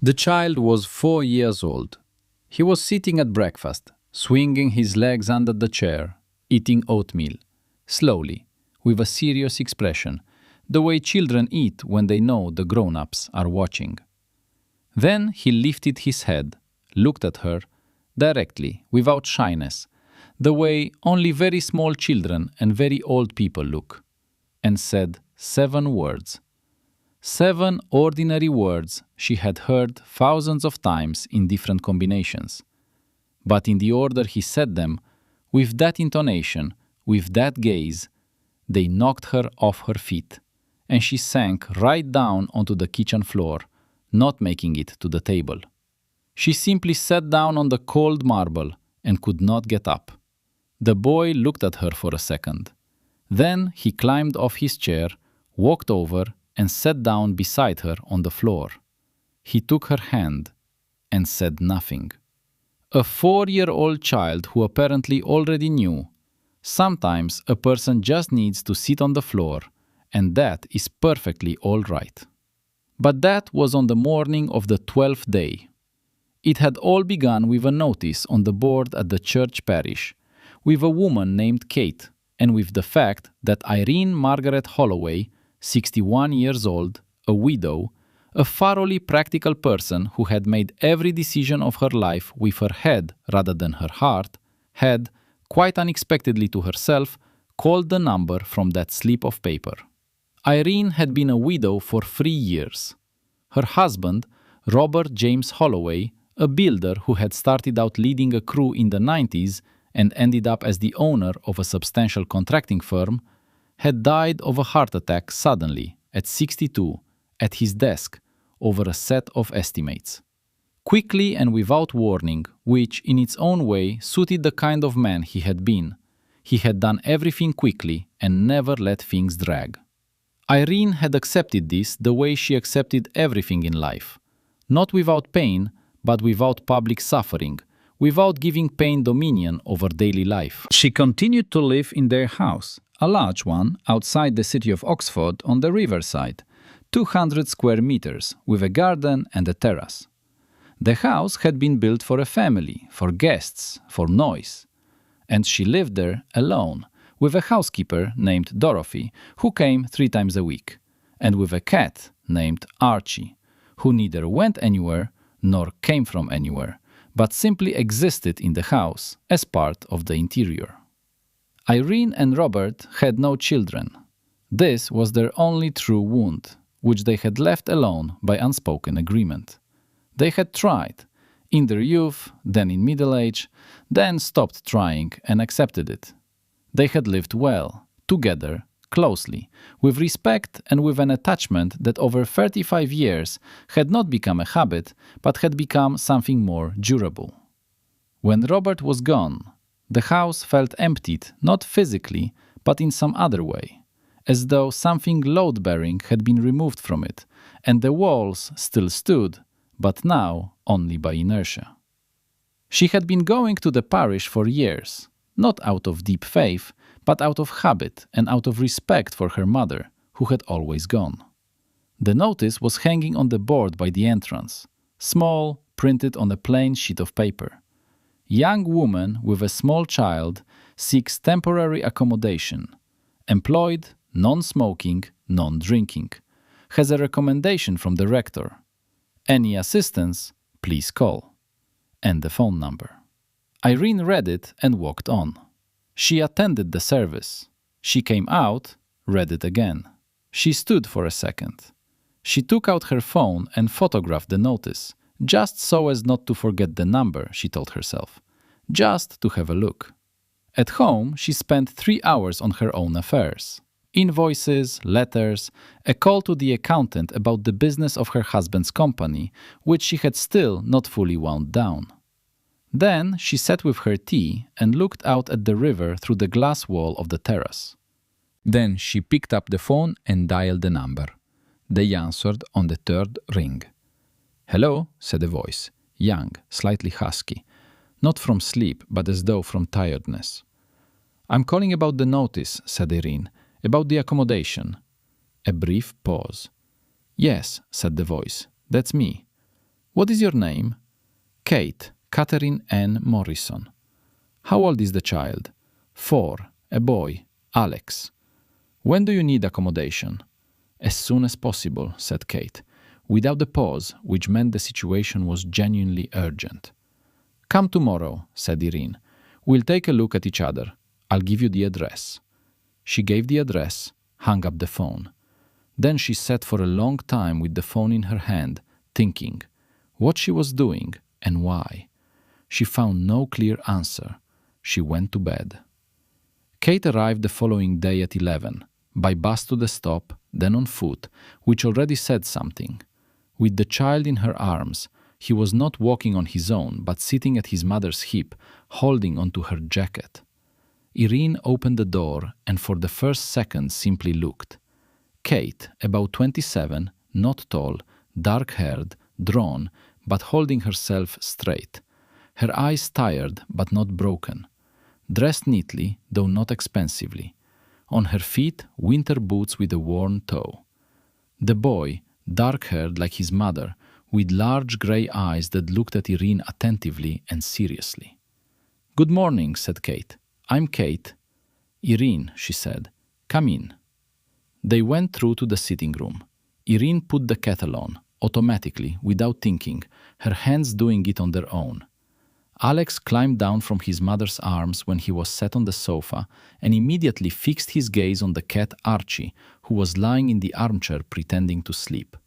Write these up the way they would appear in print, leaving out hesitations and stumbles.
The child was 4 years old. He was sitting at breakfast, swinging his legs under the chair, eating oatmeal, slowly, with a serious expression, the way children eat when they know the grown-ups are watching. Then he lifted his head, looked at her, directly, without shyness, the way only very small children and very old people look, and said 7 words. 7 ordinary words she had heard thousands of times in different combinations. But in the order he said them, with that intonation, with that gaze, they knocked her off her feet, and she sank right down onto the kitchen floor, not making it to the table. She simply sat down on the cold marble and could not get up. The boy looked at her for a second. Then he climbed off his chair, walked over, and sat down beside her on the floor. He took her hand and said nothing. A 4-year-old child who apparently already knew. Sometimes a person just needs to sit on the floor, and that is perfectly all right. But that was on the morning of the 12th day. It had all begun with a notice on the board at the church parish, with a woman named Kate, and with the fact that Irene Margaret Holloway, 61 years old, a widow, a thoroughly practical person who had made every decision of her life with her head rather than her heart, had, quite unexpectedly to herself, called the number from that slip of paper. Irene had been a widow for 3 years. Her husband, Robert James Holloway, a builder who had started out leading a crew in the 90s and ended up as the owner of a substantial contracting firm, had died of a heart attack suddenly, at 62, at his desk, over a set of estimates. Quickly and without warning, which in its own way suited the kind of man he had been. He had done everything quickly and never let things drag. Irene had accepted this the way she accepted everything in life. Not without pain, but without public suffering, without giving pain dominion over daily life. She continued to live in their house, a large one outside the city of Oxford on the riverside, 200 square meters, with a garden and a terrace. The house had been built for a family, for guests, for noise. And she lived there alone, with a housekeeper named Dorothy, who came 3 times a week, and with a cat named Archie, who neither went anywhere nor came from anywhere, but simply existed in the house as part of the interior. Irene and Robert had no children. This was their only true wound, which they had left alone by unspoken agreement. They had tried, in their youth, then in middle age, then stopped trying and accepted it. They had lived well, together, closely, with respect and with an attachment that over 35 years had not become a habit, but had become something more durable. When Robert was gone, the house felt emptied, not physically, but in some other way, as though something load-bearing had been removed from it, and the walls still stood, but now only by inertia. She had been going to the parish for years, not out of deep faith, but out of habit and out of respect for her mother, who had always gone. The notice was hanging on the board by the entrance, small, printed on a plain sheet of paper. Young woman with a small child seeks temporary accommodation. Employed, non-smoking, non-drinking. Has a recommendation from the rector. Any assistance, please call. And the phone number. Irene read it and walked on. She attended the service. She came out, read it again. She stood for a second. She took out her phone and photographed the notice, just so as not to forget the number, she told herself. Just to have a look. At home, she spent 3 hours on her own affairs. Invoices, letters, a call to the accountant about the business of her husband's company, which she had still not fully wound down. Then she sat with her tea and looked out at the river through the glass wall of the terrace. Then she picked up the phone and dialed the number. They answered on the 3rd ring. "Hello," said a voice, young, slightly husky, not from sleep, but as though from tiredness. "I'm calling about the notice," said Irene, "about the accommodation." A brief pause. "Yes," said the voice, "that's me." What is your name? Kate, Catherine Ann Morrison. How old is the child? 4, a boy, Alex. When do you need accommodation? As soon as possible, said Kate, without a pause, which meant the situation was genuinely urgent. Come tomorrow, said Irene. We'll take a look at each other. I'll give you the address. She gave the address, hung up the phone. Then she sat for a long time with the phone in her hand, thinking what she was doing and why. She found no clear answer. She went to bed. Kate arrived the following day at 11, by bus to the stop, then on foot, which already said something. With the child in her arms, he was not walking on his own, but sitting at his mother's hip, holding onto her jacket. Irene opened the door and for the first second simply looked. Kate, about 27, not tall, dark-haired, drawn, but holding herself straight. Her eyes tired but not broken. Dressed neatly, though not expensively. On her feet, winter boots with a worn toe. The boy, dark-haired like his mother, with large grey eyes that looked at Irene attentively and seriously. "Good morning," said Kate. "I'm Kate." "Irene," she said. "Come in." They went through to the sitting room. Irene put the kettle on, automatically, without thinking, her hands doing it on their own. Alex climbed down from his mother's arms when he was sat on the sofa and immediately fixed his gaze on the cat Archie, who was lying in the armchair pretending to sleep.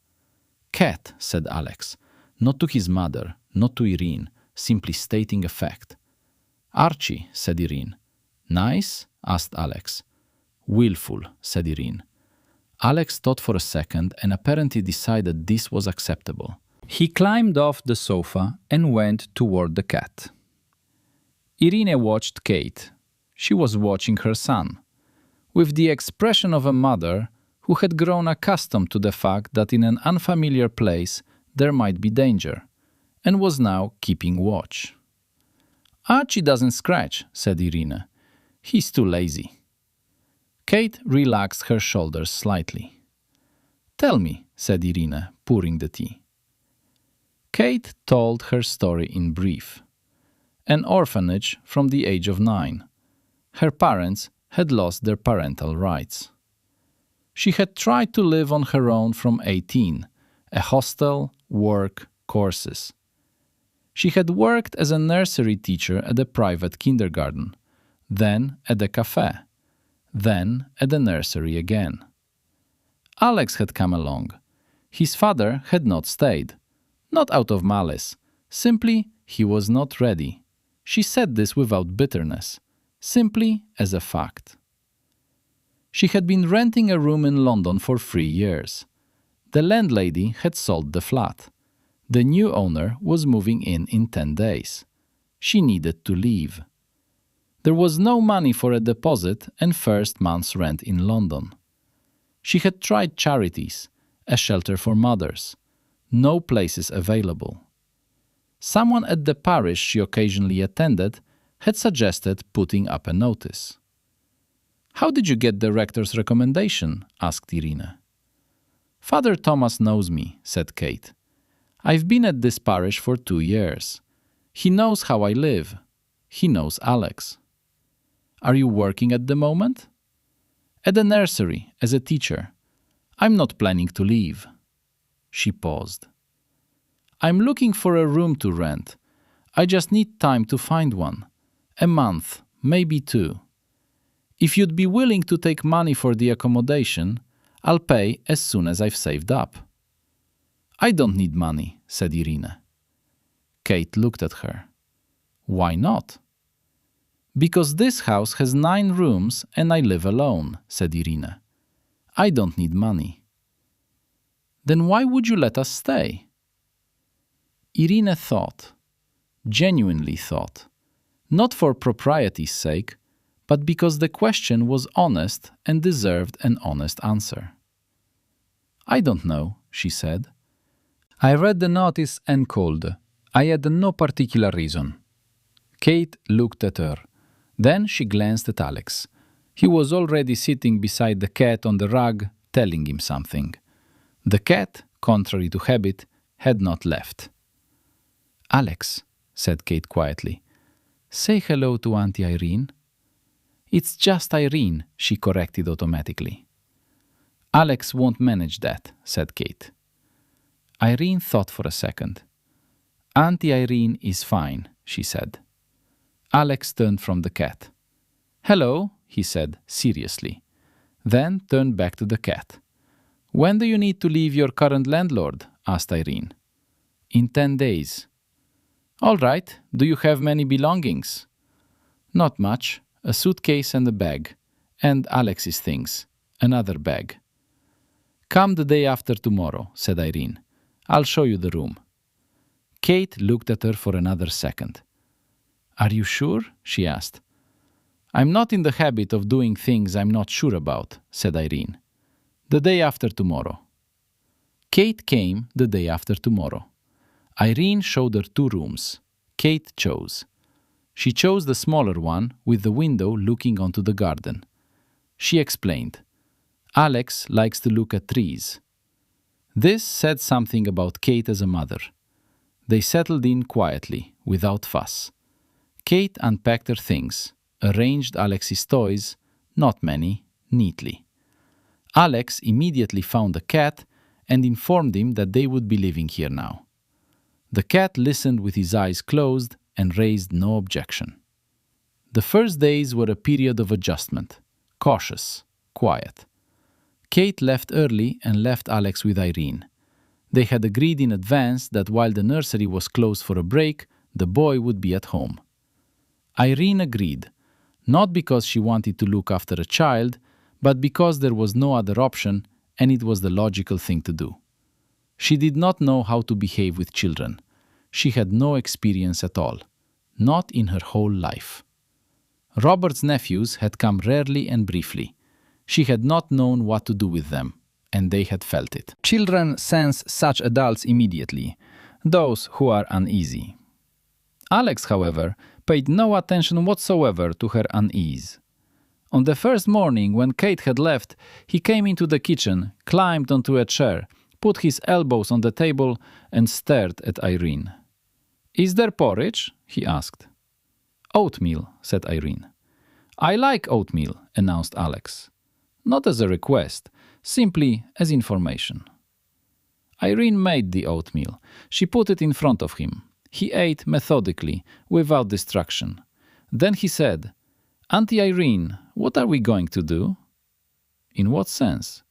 "Cat," said Alex, not to his mother, not to Irene, simply stating a fact. "Archie," said Irene. "Nice?" asked Alex. "Willful," said Irene. Alex thought for a second and apparently decided this was acceptable. He climbed off the sofa and went toward the cat. Irene watched Kate. She was watching her son, with the expression of a mother who had grown accustomed to the fact that in an unfamiliar place there might be danger, and was now keeping watch. "Archie doesn't scratch," said Irene. "He's too lazy." Kate relaxed her shoulders slightly. "Tell me," said Irene, pouring the tea. Kate told her story in brief. An orphanage from the age of 9. Her parents had lost their parental rights. She had tried to live on her own from 18, a hostel, work, courses. She had worked as a nursery teacher at a private kindergarten, then at a cafe, then at the nursery again. Alex had come along. His father had not stayed. Not out of malice, simply he was not ready. She said this without bitterness, simply as a fact. She had been renting a room in London for 3 years. The landlady had sold the flat. The new owner was moving in 10 days. She needed to leave. There was no money for a deposit and first month's rent in London. She had tried charities, a shelter for mothers. No places available. Someone at the parish she occasionally attended had suggested putting up a notice. "How did you get the rector's recommendation?" asked Irene. "Father Thomas knows me," said Kate. "I've been at this parish for 2 years. He knows how I live. He knows Alex." "Are you working at the moment?" "At the nursery, as a teacher. I'm not planning to leave." She paused. "I'm looking for a room to rent. I just need time to find one. A month, maybe 2. If you'd be willing to take money for the accommodation, I'll pay as soon as I've saved up." "I don't need money," said Irene. Kate looked at her. "Why not?" "Because this house has 9 rooms and I live alone," said Irene. "I don't need money." "Then why would you let us stay?" Irene thought, genuinely thought, not for propriety's sake, but because the question was honest and deserved an honest answer. "I don't know," she said. "I read the notice and called. I had no particular reason." Kate looked at her. Then she glanced at Alex. He was already sitting beside the cat on the rug, telling him something. The cat, contrary to habit, had not left. "Alex," said Kate quietly, "say hello to Auntie Irene." "It's just Irene," she corrected automatically. "Alex won't manage that," said Kate. Irene thought for a second. "Auntie Irene is fine," she said. Alex turned from the cat. "Hello," he said seriously, then turned back to the cat. "When do you need to leave your current landlord?" asked Irene. "In 10 days. "All right. Do you have many belongings?" "Not much. A suitcase and a bag. And Alex's things. Another bag." "Come the day after tomorrow," said Irene. "I'll show you the room." Kate looked at her for another second. "Are you sure?" she asked. "I'm not in the habit of doing things I'm not sure about," said Irene. "The day after tomorrow." Kate came the day after tomorrow. Irene showed her 2 rooms. Kate chose. She chose the smaller one with the window looking onto the garden. She explained, "Alex likes to look at trees." This said something about Kate as a mother. They settled in quietly, without fuss. Kate unpacked her things, arranged Alex's toys, not many, neatly. Alex immediately found a cat and informed him that they would be living here now. The cat listened with his eyes closed and raised no objection. The first days were a period of adjustment, cautious, quiet. Kate left early and left Alex with Irene. They had agreed in advance that while the nursery was closed for a break, the boy would be at home. Irene agreed, not because she wanted to look after a child, but because there was no other option and it was the logical thing to do. She did not know how to behave with children. She had no experience at all, not in her whole life. Robert's nephews had come rarely and briefly. She had not known what to do with them, and they had felt it. Children sense such adults immediately, those who are uneasy. Alex, however, paid no attention whatsoever to her unease. On the first morning when Kate had left, he came into the kitchen, climbed onto a chair, put his elbows on the table, and stared at Irene. "Is there porridge?" he asked. "Oatmeal," said Irene. "I like oatmeal," announced Alex. Not as a request, simply as information. Irene made the oatmeal. She put it in front of him. He ate methodically, without distraction. Then he said, "Auntie Irene, what are we going to do?" "In what sense?"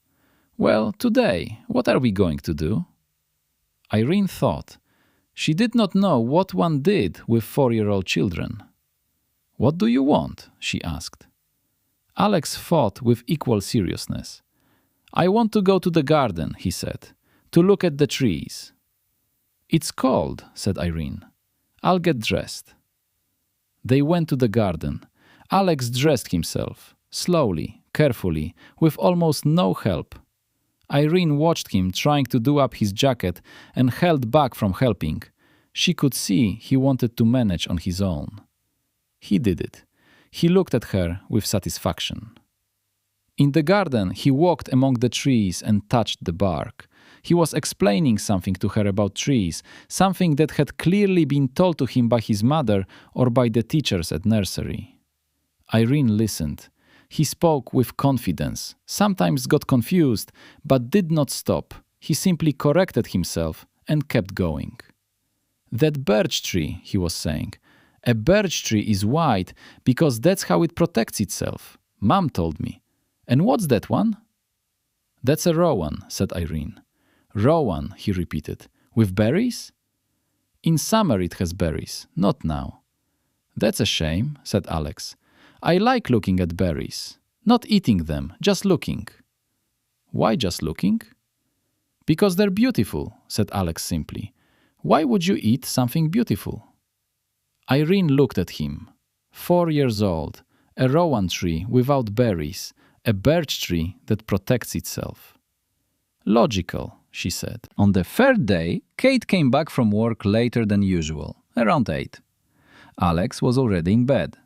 "Well, today, what are we going to do?" Irene thought. She did not know what one did with 4-year-old children. "What do you want?" she asked. Alex thought with equal seriousness. "I want to go to the garden," he said, "to look at the trees." "It's cold," said Irene. "I'll get dressed." They went to the garden. Alex dressed himself, slowly, carefully, with almost no help. Irene watched him trying to do up his jacket and held back from helping. She could see he wanted to manage on his own. He did it. He looked at her with satisfaction. In the garden, he walked among the trees and touched the bark. He was explaining something to her about trees, something that had clearly been told to him by his mother or by the teachers at nursery. Irene listened. He spoke with confidence, sometimes got confused, but did not stop. He simply corrected himself and kept going. "That birch tree," he was saying. "A birch tree is white because that's how it protects itself. Mom told me. And what's that one?" "That's a rowan," said Irene. "Rowan," he repeated. "With berries?" "In summer it has berries, not now." "That's a shame," said Alex. "I like looking at berries. Not eating them, just looking." "Why just looking?" "Because they're beautiful," said Alex simply. "Why would you eat something beautiful?" Irene looked at him. 4 years old, a rowan tree without berries, a birch tree that protects itself. "Logical," she said. On the third day, Kate came back from work later than usual, around 8. Alex was already in bed.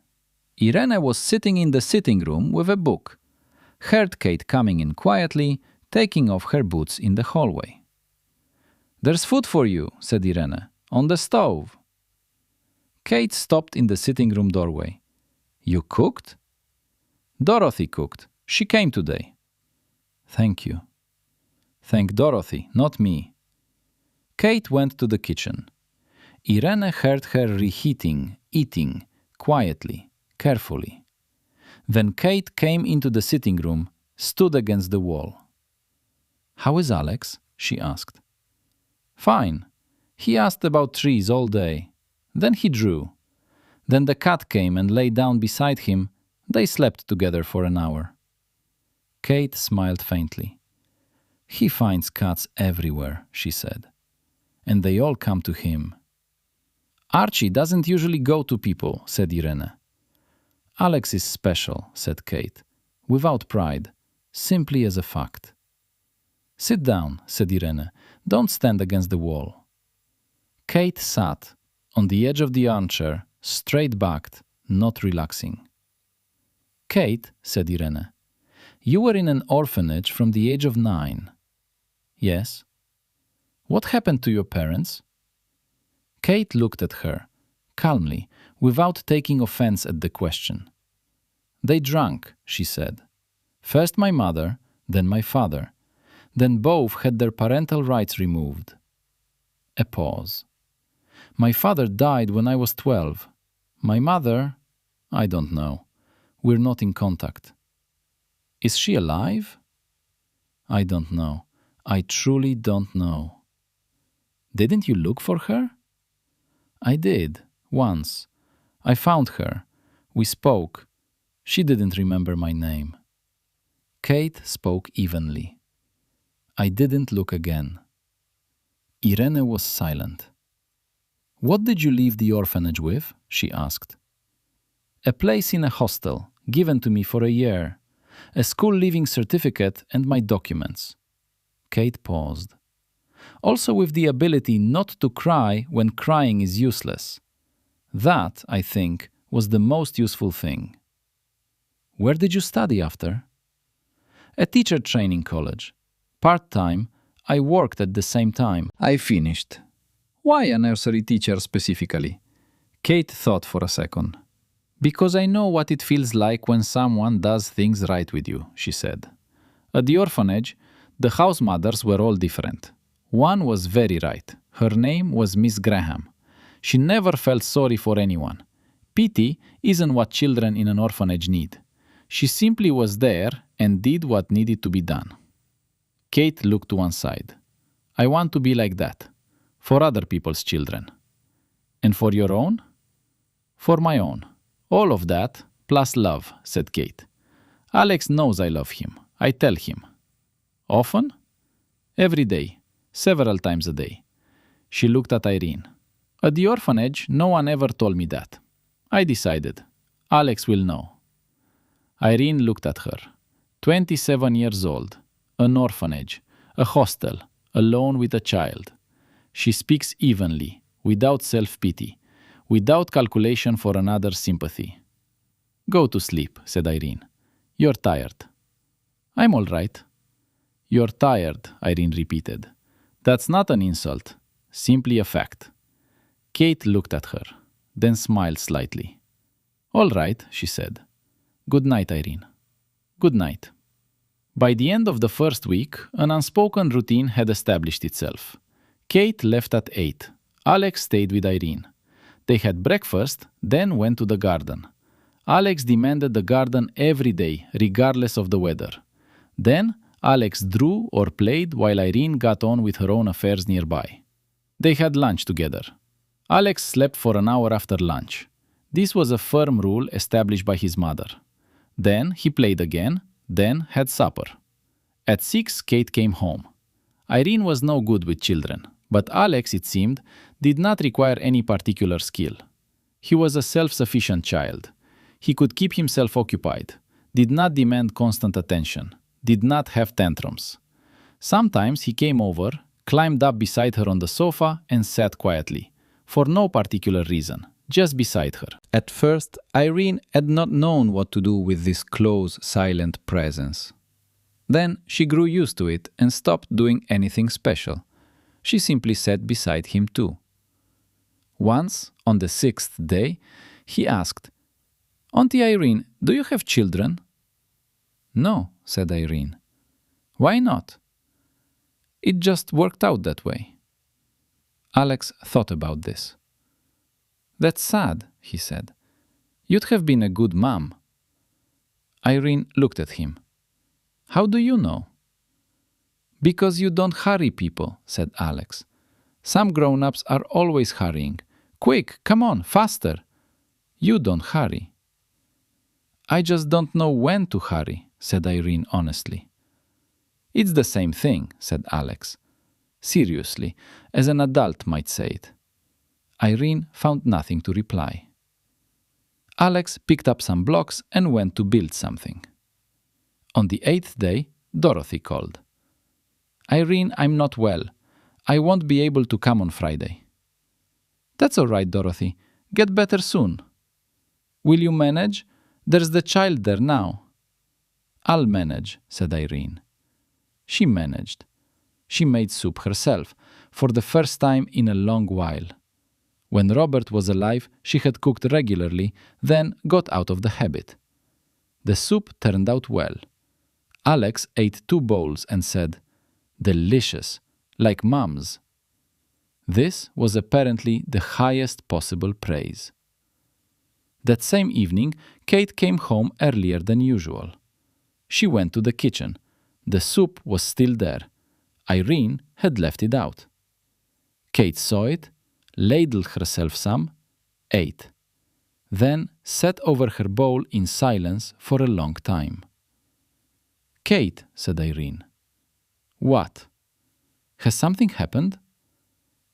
Irene was sitting in the sitting room with a book. Heard Kate coming in quietly, taking off her boots in the hallway. "There's food for you," said Irene, "on the stove. Kate stopped in the sitting room doorway. You cooked? Dorothy cooked. She came today. Thank you. Thank Dorothy, not me. Kate went to the kitchen. Irene heard her reheating, eating, quietly, carefully. Then Kate came into the sitting room, stood against the wall. How is Alex? She asked. Fine. He asked about trees all day. Then he drew. Then the cat came and lay down beside him. They slept together for an hour. Kate smiled faintly. He finds cats everywhere, she said. And they all come to him. Archie doesn't usually go to people, said Irene. Alex is special, said Kate, without pride, simply as a fact. Sit down, said Irene. Don't stand against the wall. Kate sat, on the edge of the armchair, straight-backed, not relaxing. Kate, said Irene, you were in an orphanage from the age of 9. Yes. What happened to your parents? Kate looked at her, calmly, without taking offense at the question. They drank, she said. First my mother, then my father. Then both had their parental rights removed. A pause. My father died when I was 12. My mother, I don't know. We're not in contact. Is she alive? I don't know. I truly don't know. Didn't you look for her? I did, once. I found her. We spoke. She didn't remember my name. Kate spoke evenly. I didn't look again. Irene was silent. What did you leave the orphanage with? She asked. A place in a hostel, given to me for a year. A school leaving certificate and my documents. Kate paused. Also with the ability not to cry when crying is useless. That, I think, was the most useful thing. Where did you study after? A teacher training college. Part-time, I worked at the same time. I finished. Why a nursery teacher specifically? Kate thought for a second. Because I know what it feels like when someone does things right with you, she said. At the orphanage, the house mothers were all different. One was very right. Her name was Miss Graham. She never felt sorry for anyone. Pity isn't what children in an orphanage need. She simply was there and did what needed to be done. Kate looked to one side. I want to be like that. For other people's children. And for your own? For my own. All of that, plus love, said Kate. Alex knows I love him. I tell him. Often? Every day. Several times a day. She looked at Irene. At the orphanage, no one ever told me that. I decided. Alex will know. Irene looked at her. 27 years old. An orphanage. A hostel. Alone with a child. She speaks evenly, without self-pity, without calculation for another's sympathy. Go to sleep, said Irene. You're tired. I'm all right. You're tired, Irene repeated. That's not an insult, simply a fact. Kate looked at her, then smiled slightly. All right, she said. Good night, Irene. Good night. By the end of the first week, an unspoken routine had established itself. Kate left at 8. Alex stayed with Irene. They had breakfast, then went to the garden. Alex demanded the garden every day, regardless of the weather. Then, Alex drew or played while Irene got on with her own affairs nearby. They had lunch together. Alex slept for an hour after lunch. This was a firm rule established by his mother. Then he played again, then had supper. At 6, Kate came home. Irene was no good with children, but Alex, it seemed, did not require any particular skill. He was a self-sufficient child. He could keep himself occupied, did not demand constant attention, did not have tantrums. Sometimes he came over, climbed up beside her on the sofa and sat quietly, for no particular reason, just beside her. At first, Irene had not known what to do with this close, silent presence. Then she grew used to it and stopped doing anything special. She simply sat beside him too. Once, on the 6th day, he asked, "Auntie Irene, do you have children?" "No," said Irene. "Why not?" "It just worked out that way." Alex thought about this. "That's sad," he said. "You'd have been a good mom." Irene looked at him. "How do you know?" "Because you don't hurry people," said Alex. "Some grown-ups are always hurrying. Quick, come on, faster." "You don't hurry." "I just don't know when to hurry," said Irene honestly. "It's the same thing," said Alex. Seriously, as an adult might say it. Irene found nothing to reply. Alex picked up some blocks and went to build something. On the 8th day, Dorothy called. "Irene, I'm not well. I won't be able to come on Friday." "That's all right, Dorothy. Get better soon." "Will you manage? There's the child there now." "I'll manage," said Irene. She managed. She made soup herself, for the first time in a long while. When Robert was alive, she had cooked regularly, then got out of the habit. The soup turned out well. Alex ate 2 bowls and said, "Delicious, like Mom's." This was apparently the highest possible praise. That same evening, Kate came home earlier than usual. She went to the kitchen. The soup was still there. Irene had left it out. Kate saw it, ladled herself some, ate. Then sat over her bowl in silence for a long time. "Kate," said Irene. "What? Has something happened?"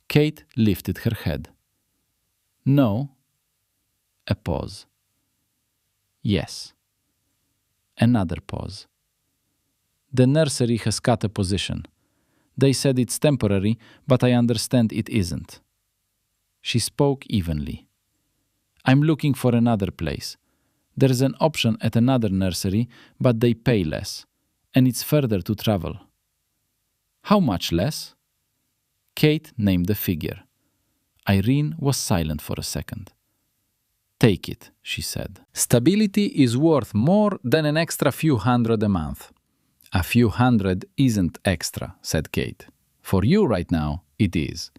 Kate lifted her head. "No." A pause. "Yes." Another pause. "The nursery has cut a position. They said it's temporary, but I understand it isn't." She spoke evenly. "I'm looking for another place. There's an option at another nursery, but they pay less, and it's further to travel." "How much less?" Kate named the figure. Irene was silent for a second. "Take it," she said. "Stability is worth more than an extra few hundred a month." "A few hundred isn't extra," said Kate. "For you right now, it is.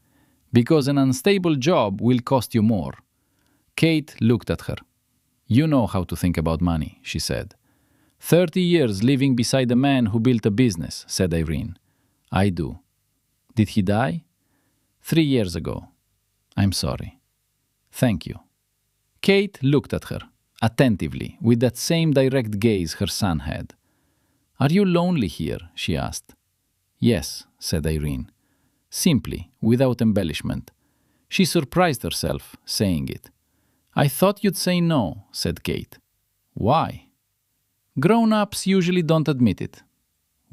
Because an unstable job will cost you more." Kate looked at her. "You know how to think about money," she said. 30 years living beside a man who built a business," said Irene. "I do." "Did he die?" 3 years ago. "I'm sorry." "Thank you." Kate looked at her, attentively, with that same direct gaze her son had. "Are you lonely here?" she asked. "Yes," said Irene. Simply, without embellishment. She surprised herself, saying it. "I thought you'd say no," said Kate. "Why?" "Grown-ups usually don't admit it."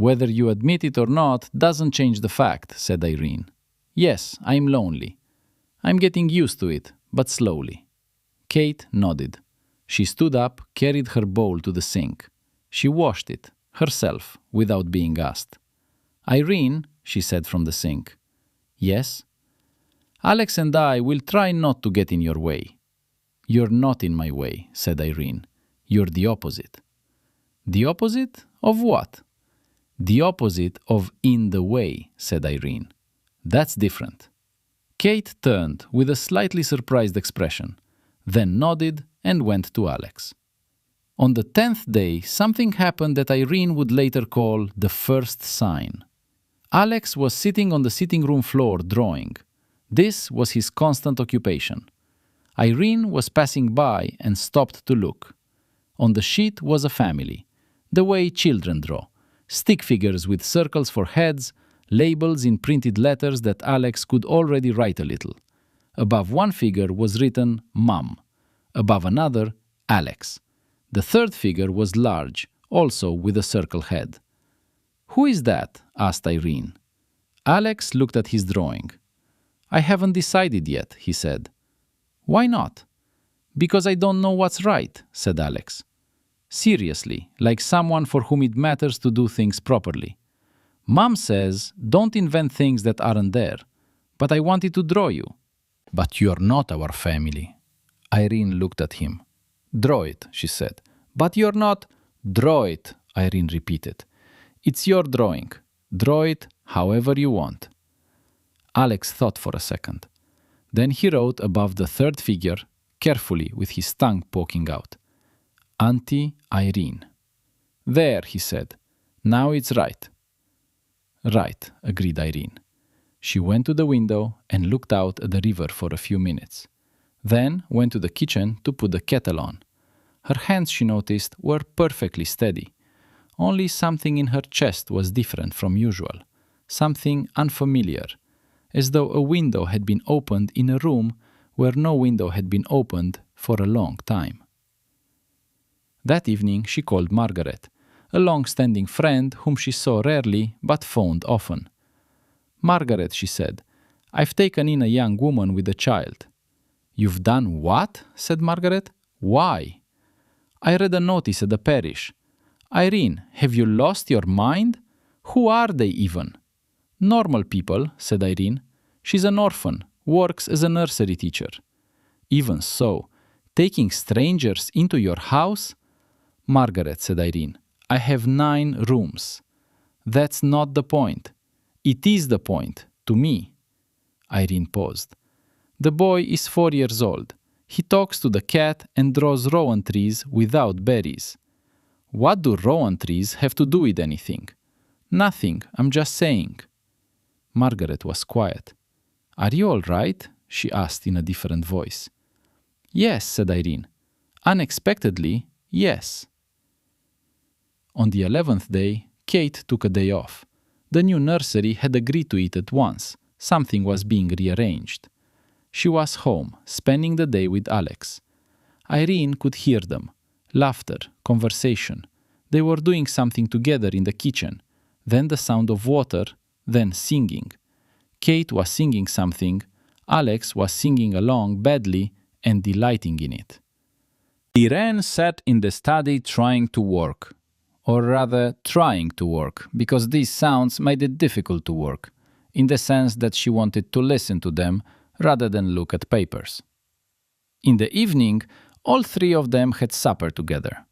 "Whether you admit it or not doesn't change the fact," said Irene. "Yes, I'm lonely. I'm getting used to it, but slowly." Kate nodded. She stood up, carried her bowl to the sink. She washed it, herself, without being asked. "Irene," she said from the sink. "Yes?" "Alex and I will try not to get in your way." "You're not in my way," said Irene. "You're the opposite." "The opposite of what?" "The opposite of in the way," said Irene. "That's different." Kate turned with a slightly surprised expression, then nodded and went to Alex. On the 10th day, something happened that Irene would later call the first sign. Alex was sitting on the sitting room floor drawing. This was his constant occupation. Irene was passing by and stopped to look. On the sheet was a family, the way children draw, stick figures with circles for heads, labels in printed letters that Alex could already write a little. Above one figure was written Mom. Above another, Alex. The third figure was large, also with a circle head. "Who is that?" asked Irene. Alex looked at his drawing. "I haven't decided yet," he said. "Why not?" "Because I don't know what's right," said Alex. Seriously, like someone for whom it matters to do things properly. "Mom says, don't invent things that aren't there, but I wanted to draw you." But you're not our family. Irene looked at him. Draw it, she said. But you're not. Draw it, Irene repeated. It's your drawing. Draw it however you want. Alex thought for a second. Then he wrote above the third figure, carefully with his tongue poking out. Auntie Irene. There, he said. Now it's right. Right, agreed Irene. She went to the window and looked out at the river for a few minutes. Then went to the kitchen to put the kettle on. Her hands, she noticed, were perfectly steady. Only something in her chest was different from usual. Something unfamiliar, as though a window had been opened in a room where no window had been opened for a long time. That evening she called Margaret, a long-standing friend whom she saw rarely but phoned often. Margaret, she said, I've taken in a young woman with a child. You've done what? Said Margaret. Why? I read a notice at the parish. Irene, have you lost your mind? Who are they even? Normal people, said Irene. She's an orphan, works as a nursery teacher. Even so, taking strangers into your house? Margaret, said Irene, I have 9 rooms. That's not the point. It is the point, to me. Irene paused. The boy is 4 years old. He talks to the cat and draws rowan trees without berries. What do rowan trees have to do with anything? Nothing, I'm just saying. Margaret was quiet. Are you all right? She asked in a different voice. Yes, said Irene. Unexpectedly, yes. On the 11th day, Kate took a day off. The new nursery had agreed to it at once. Something was being rearranged. She was home, spending the day with Alex. Irene could hear them. Laughter, conversation. They were doing something together in the kitchen. Then the sound of water, then singing. Kate was singing something. Alex was singing along badly and delighting in it. Irene sat in the study trying to work. Or rather, trying to work, because these sounds made it difficult to work, in the sense that she wanted to listen to them rather than look at papers. In the evening, all 3 of them had supper together.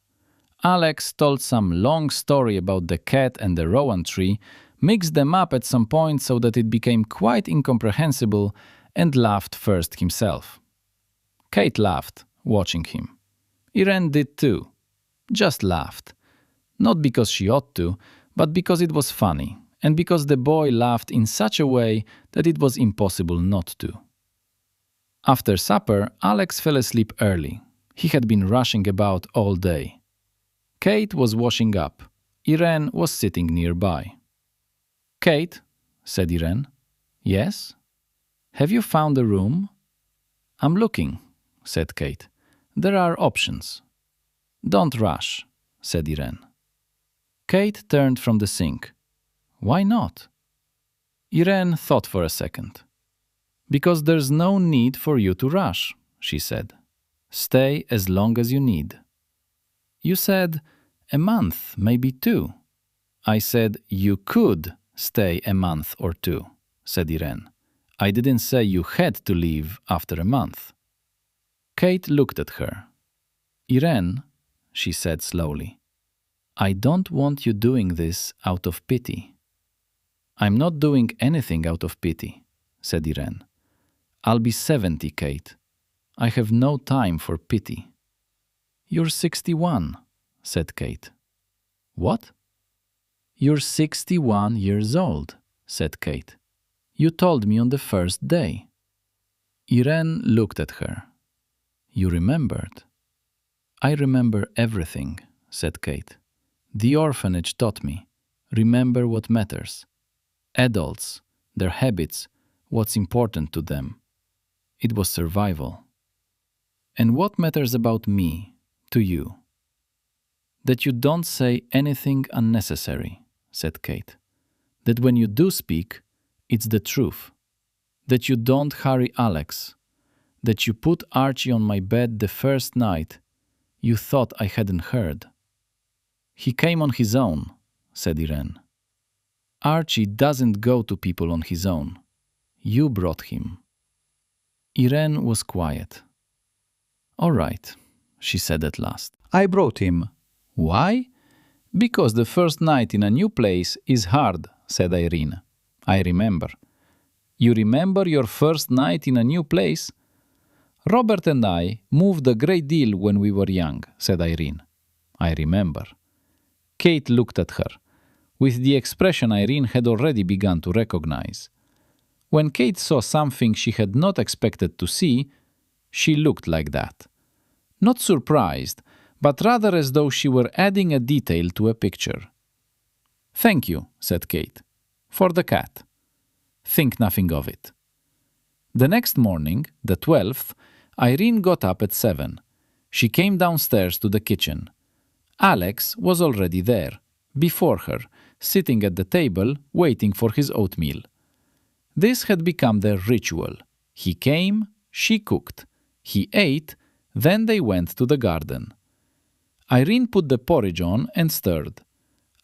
Alex told some long story about the cat and the rowan tree, mixed them up at some point so that it became quite incomprehensible, and laughed first himself. Kate laughed, watching him. Irene did too. Just laughed. Not because she ought to, but because it was funny, and because the boy laughed in such a way that it was impossible not to. After supper, Alex fell asleep early. He had been rushing about all day. Kate was washing up. Irene was sitting nearby. Kate, said Irene. Yes? Have you found a room? I'm looking, said Kate. There are options. Don't rush, said Irene. Kate turned from the sink. Why not? Irene thought for a second. Because there's no need for you to rush, she said. Stay as long as you need. You said a month, maybe 2. I said you could stay a month or 2, said Irene. I didn't say you had to leave after a month. Kate looked at her. Irene, she said slowly, I don't want you doing this out of pity. I'm not doing anything out of pity, said Irene. I'll be 70, Kate. I have no time for pity. You're 61, said Kate. What? You're 61 years old, said Kate. You told me on the first day. Irene looked at her. You remembered. I remember everything, said Kate. The orphanage taught me. Remember what matters. Adults, their habits, what's important to them. It was survival. And what matters about me, to you? That you don't say anything unnecessary, said Kate. That when you do speak, it's the truth. That you don't hurry Alex. That you put Archie on my bed the first night. You thought I hadn't heard. He came on his own, said Irene. Archie doesn't go to people on his own. You brought him. Irene was quiet. "All right," she said at last. "I brought him." "Why?" "Because the first night in a new place is hard," said Irene. "I remember." "You remember your first night in a new place?" "Robert and I moved a great deal when we were young," said Irene. "I remember." Kate looked at her, with the expression Irene had already begun to recognize. When Kate saw something she had not expected to see, she looked like that. Not surprised, but rather as though she were adding a detail to a picture. "Thank you," said Kate, "for the cat." "Think nothing of it." The next morning, the 12th, Irene got up at 7. She came downstairs to the kitchen. Alex was already there, before her, sitting at the table, waiting for his oatmeal. This had become their ritual. He came, she cooked. He ate, then they went to the garden. Irene put the porridge on and stirred.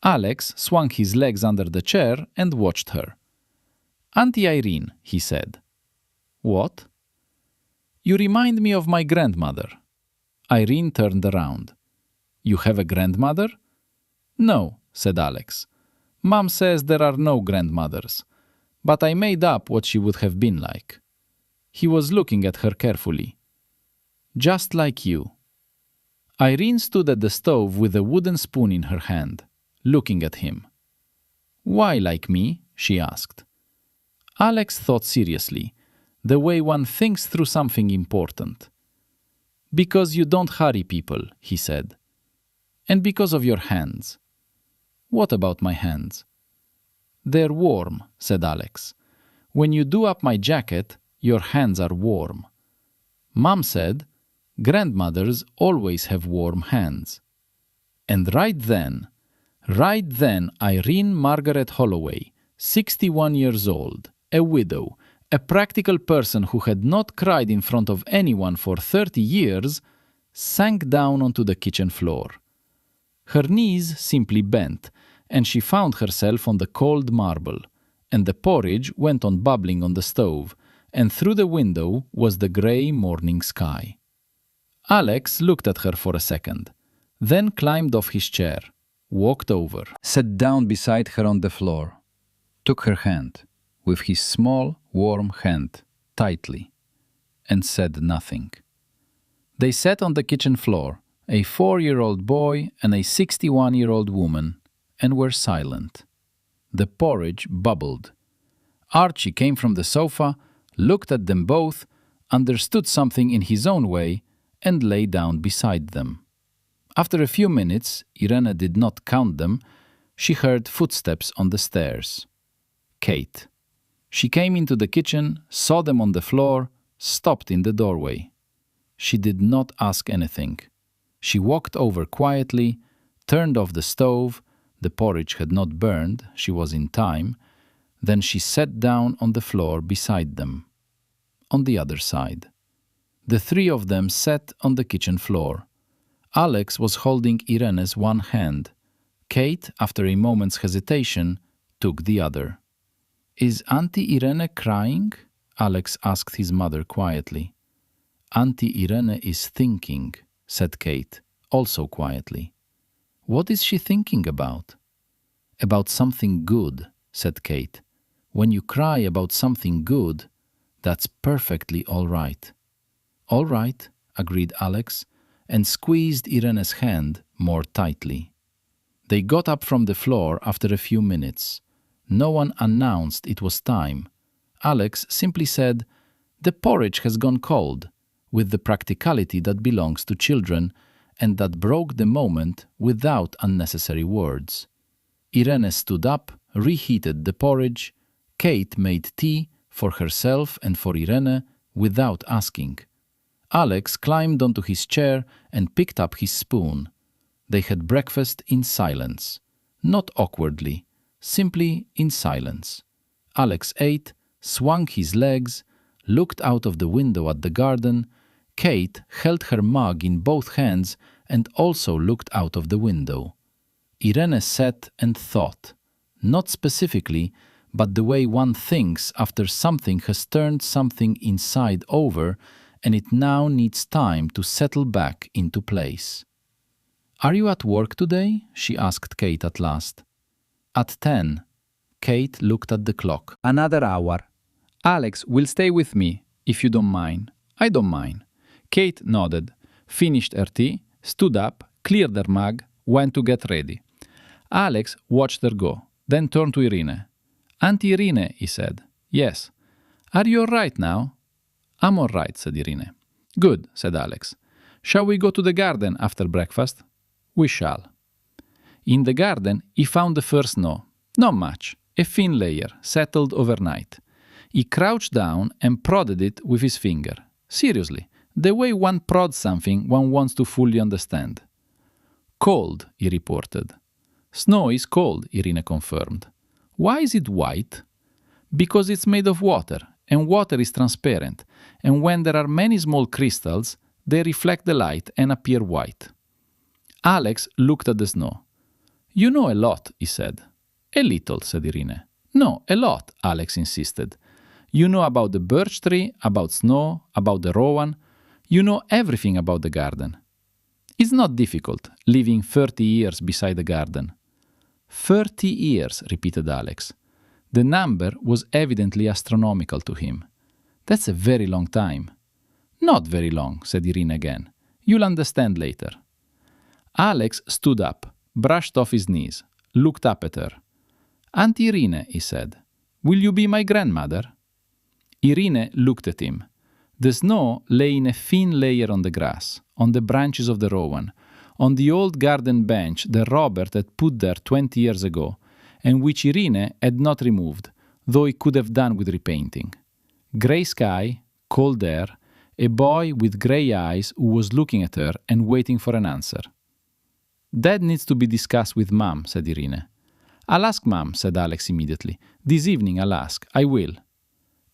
Alex swung his legs under the chair and watched her. "Auntie Irene," he said. "What?" "You remind me of my grandmother." Irene turned around. "You have a grandmother?" "No," said Alex. "Mom says there are no grandmothers, but I made up what she would have been like." He was looking at her carefully. "Just like you." Irene stood at the stove with a wooden spoon in her hand, looking at him. "Why like me?" she asked. Alex thought seriously, the way one thinks through something important. "Because you don't hurry people," he said. "And because of your hands." "What about my hands?" "They're warm," said Alex. "When you do up my jacket, your hands are warm." Mom said, "Grandmothers always have warm hands." And right then, Irene Margaret Holloway, 61 years old, a widow, a practical person who had not cried in front of anyone for 30 years, sank down onto the kitchen floor. Her knees simply bent, and she found herself on the cold marble, and the porridge went on bubbling on the stove, and through the window was the grey morning sky. Alex looked at her for a second, then climbed off his chair, walked over, sat down beside her on the floor, took her hand, with his small, warm hand, tightly, and said nothing. They sat on the kitchen floor, a 4-year-old boy and a 61-year-old woman, and were silent. The porridge bubbled. Archie came from the sofa, looked at them both, understood something in his own way, and lay down beside them. After a few minutes, Irene did not count them, she heard footsteps on the stairs. Kate. She came into the kitchen, saw them on the floor, stopped in the doorway. She did not ask anything. She walked over quietly, turned off the stove, the porridge had not burned, she was in time, then she sat down on the floor beside them. On the other side. The three of them sat on the kitchen floor. Alex was holding Irene's one hand. Kate, after a moment's hesitation, took the other. "Is Auntie Irene crying?" Alex asked his mother quietly. "Auntie Irene is thinking," said Kate, also quietly. "What is she thinking about?" "About something good," said Kate. "When you cry about something good, that's perfectly all right." "All right," agreed Alex, and squeezed Irene's hand more tightly. They got up from the floor after a few minutes. No one announced it was time. Alex simply said, "The porridge has gone cold," with the practicality that belongs to children and that broke the moment without unnecessary words. Irene stood up, reheated the porridge. Kate made tea for herself and for Irene without asking. Alex climbed onto his chair and picked up his spoon. They had breakfast in silence, not awkwardly, simply in silence. Alex ate, swung his legs, looked out of the window at the garden. Kate held her mug in both hands and also looked out of the window. Irene sat and thought, not specifically, but the way one thinks after something has turned something inside over and it now needs time to settle back into place. "Are you at work today?" she asked Kate at last. "At 10. Kate looked at the clock. "Another hour. Alex will stay with me, if you don't mind." "I don't mind." Kate nodded, finished her tea, stood up, cleared her mug, went to get ready. Alex watched her go, then turned to Irene. "Auntie Irene," he said. "Yes." "Are you all right now?" "I'm all right," said Irene. "Good," said Alex. "Shall we go to the garden after breakfast?" "We shall." In the garden, he found the first snow. Not much, a thin layer, settled overnight. He crouched down and prodded it with his finger. Seriously, the way one prods something one wants to fully understand. "Cold," he reported. "Snow is cold," Irene confirmed. "Why is it white?" "Because it's made of water, and water is transparent, and when there are many small crystals, they reflect the light and appear white." Alex looked at the snow. "You know a lot," he said. "A little," said Irene. "No, a lot," Alex insisted. "You know about the birch tree, about snow, about the rowan. You know everything about the garden." "It's not difficult, living 30 years beside the garden." 30 years, repeated Alex. The number was evidently astronomical to him. "That's a very long time." "Not very long," said Irene again. "You'll understand later." Alex stood up, brushed off his knees, looked up at her. "Auntie Irene," he said, "will you be my grandmother?" Irene looked at him. The snow lay in a thin layer on the grass, on the branches of the rowan, on the old garden bench that Robert had put there 20 years ago, and which Irene had not removed, though he could have done with repainting. Grey sky, cold air, a boy with grey eyes who was looking at her and waiting for an answer. "That needs to be discussed with Mum," said Irene. "I'll ask Mum," said Alex immediately. "This evening I'll ask. I will."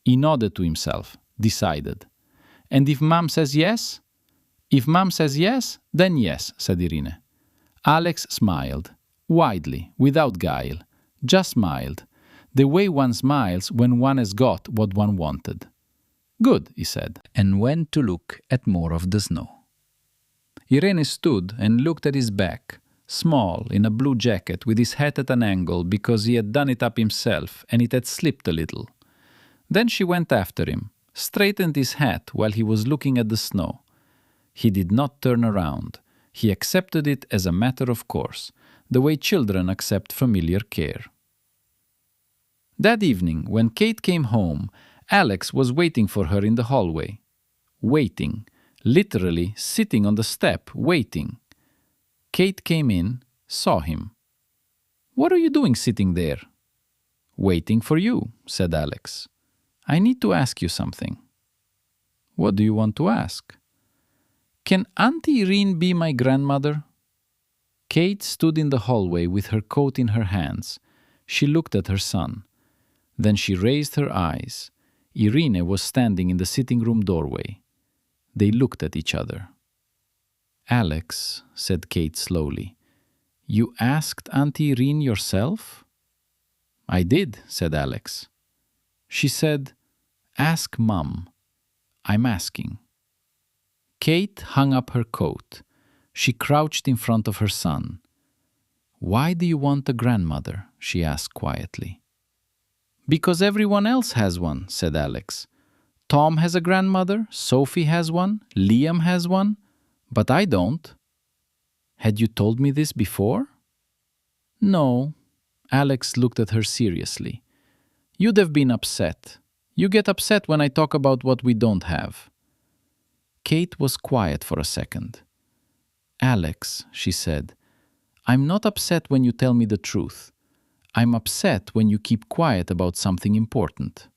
He nodded to himself, decided. "And if Mum says yes?" "If Mum says yes, then yes," said Irene. Alex smiled, widely, without guile, just smiled, the way one smiles when one has got what one wanted. "Good," he said, and went to look at more of the snow. Irene stood and looked at his back, small, in a blue jacket with his hat at an angle because he had done it up himself and it had slipped a little. Then she went after him, straightened his hat while he was looking at the snow. He did not turn around. He accepted it as a matter of course, the way children accept familiar care. That evening, when Kate came home, Alex was waiting for her in the hallway. Waiting. Literally sitting on the step, waiting. Kate came in, saw him. "What are you doing sitting there?" "Waiting for you," said Alex. "I need to ask you something." "What do you want to ask?" "Can Auntie Irene be my grandmother?" Kate stood in the hallway with her coat in her hands. She looked at her son. Then she raised her eyes. Irene was standing in the sitting room doorway. They looked at each other. "Alex," said Kate slowly, "you asked Auntie Irene yourself?" "I did," said Alex. She said, "Ask Mum. I'm asking." Kate hung up her coat. She crouched in front of her son. "Why do you want a grandmother?" she asked quietly. "Because everyone else has one," said Alex. "Tom has a grandmother, Sophie has one, Liam has one, but I don't." "Had you told me this before?" "No." Alex looked at her seriously. "You'd have been upset. You get upset when I talk about what we don't have." Kate was quiet for a second. "Alex," she said, "I'm not upset when you tell me the truth. I'm upset when you keep quiet about something important."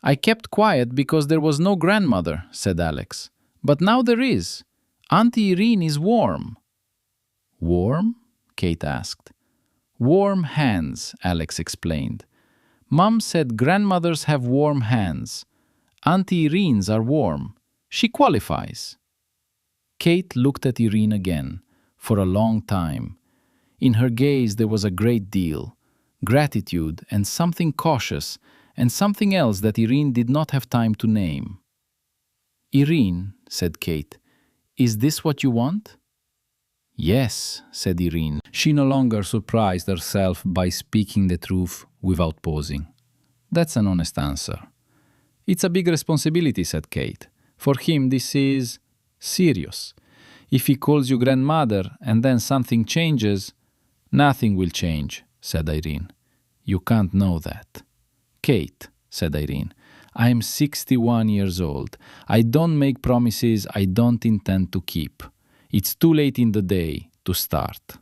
"I kept quiet because there was no grandmother," said Alex. "But now there is. Auntie Irene is warm." "Warm?" Kate asked. "Warm hands," Alex explained. "Mum said grandmothers have warm hands. Auntie Irene's are warm. She qualifies." Kate looked at Irene again, for a long time. In her gaze there was a great deal. gratitude, and something cautious, and something else that Irene did not have time to name. "Irene," said Kate, "is this what you want?" "Yes," said Irene. She no longer surprised herself by speaking the truth without pausing. "That's an honest answer." "It's a big responsibility," said Kate. "For him, this is serious. If he calls you grandmother and then something changes—" "Nothing will change," said Irene. "You can't know that." "Kate," said Irene, "I am 61 years old. I don't make promises I don't intend to keep. It's too late in the day to start."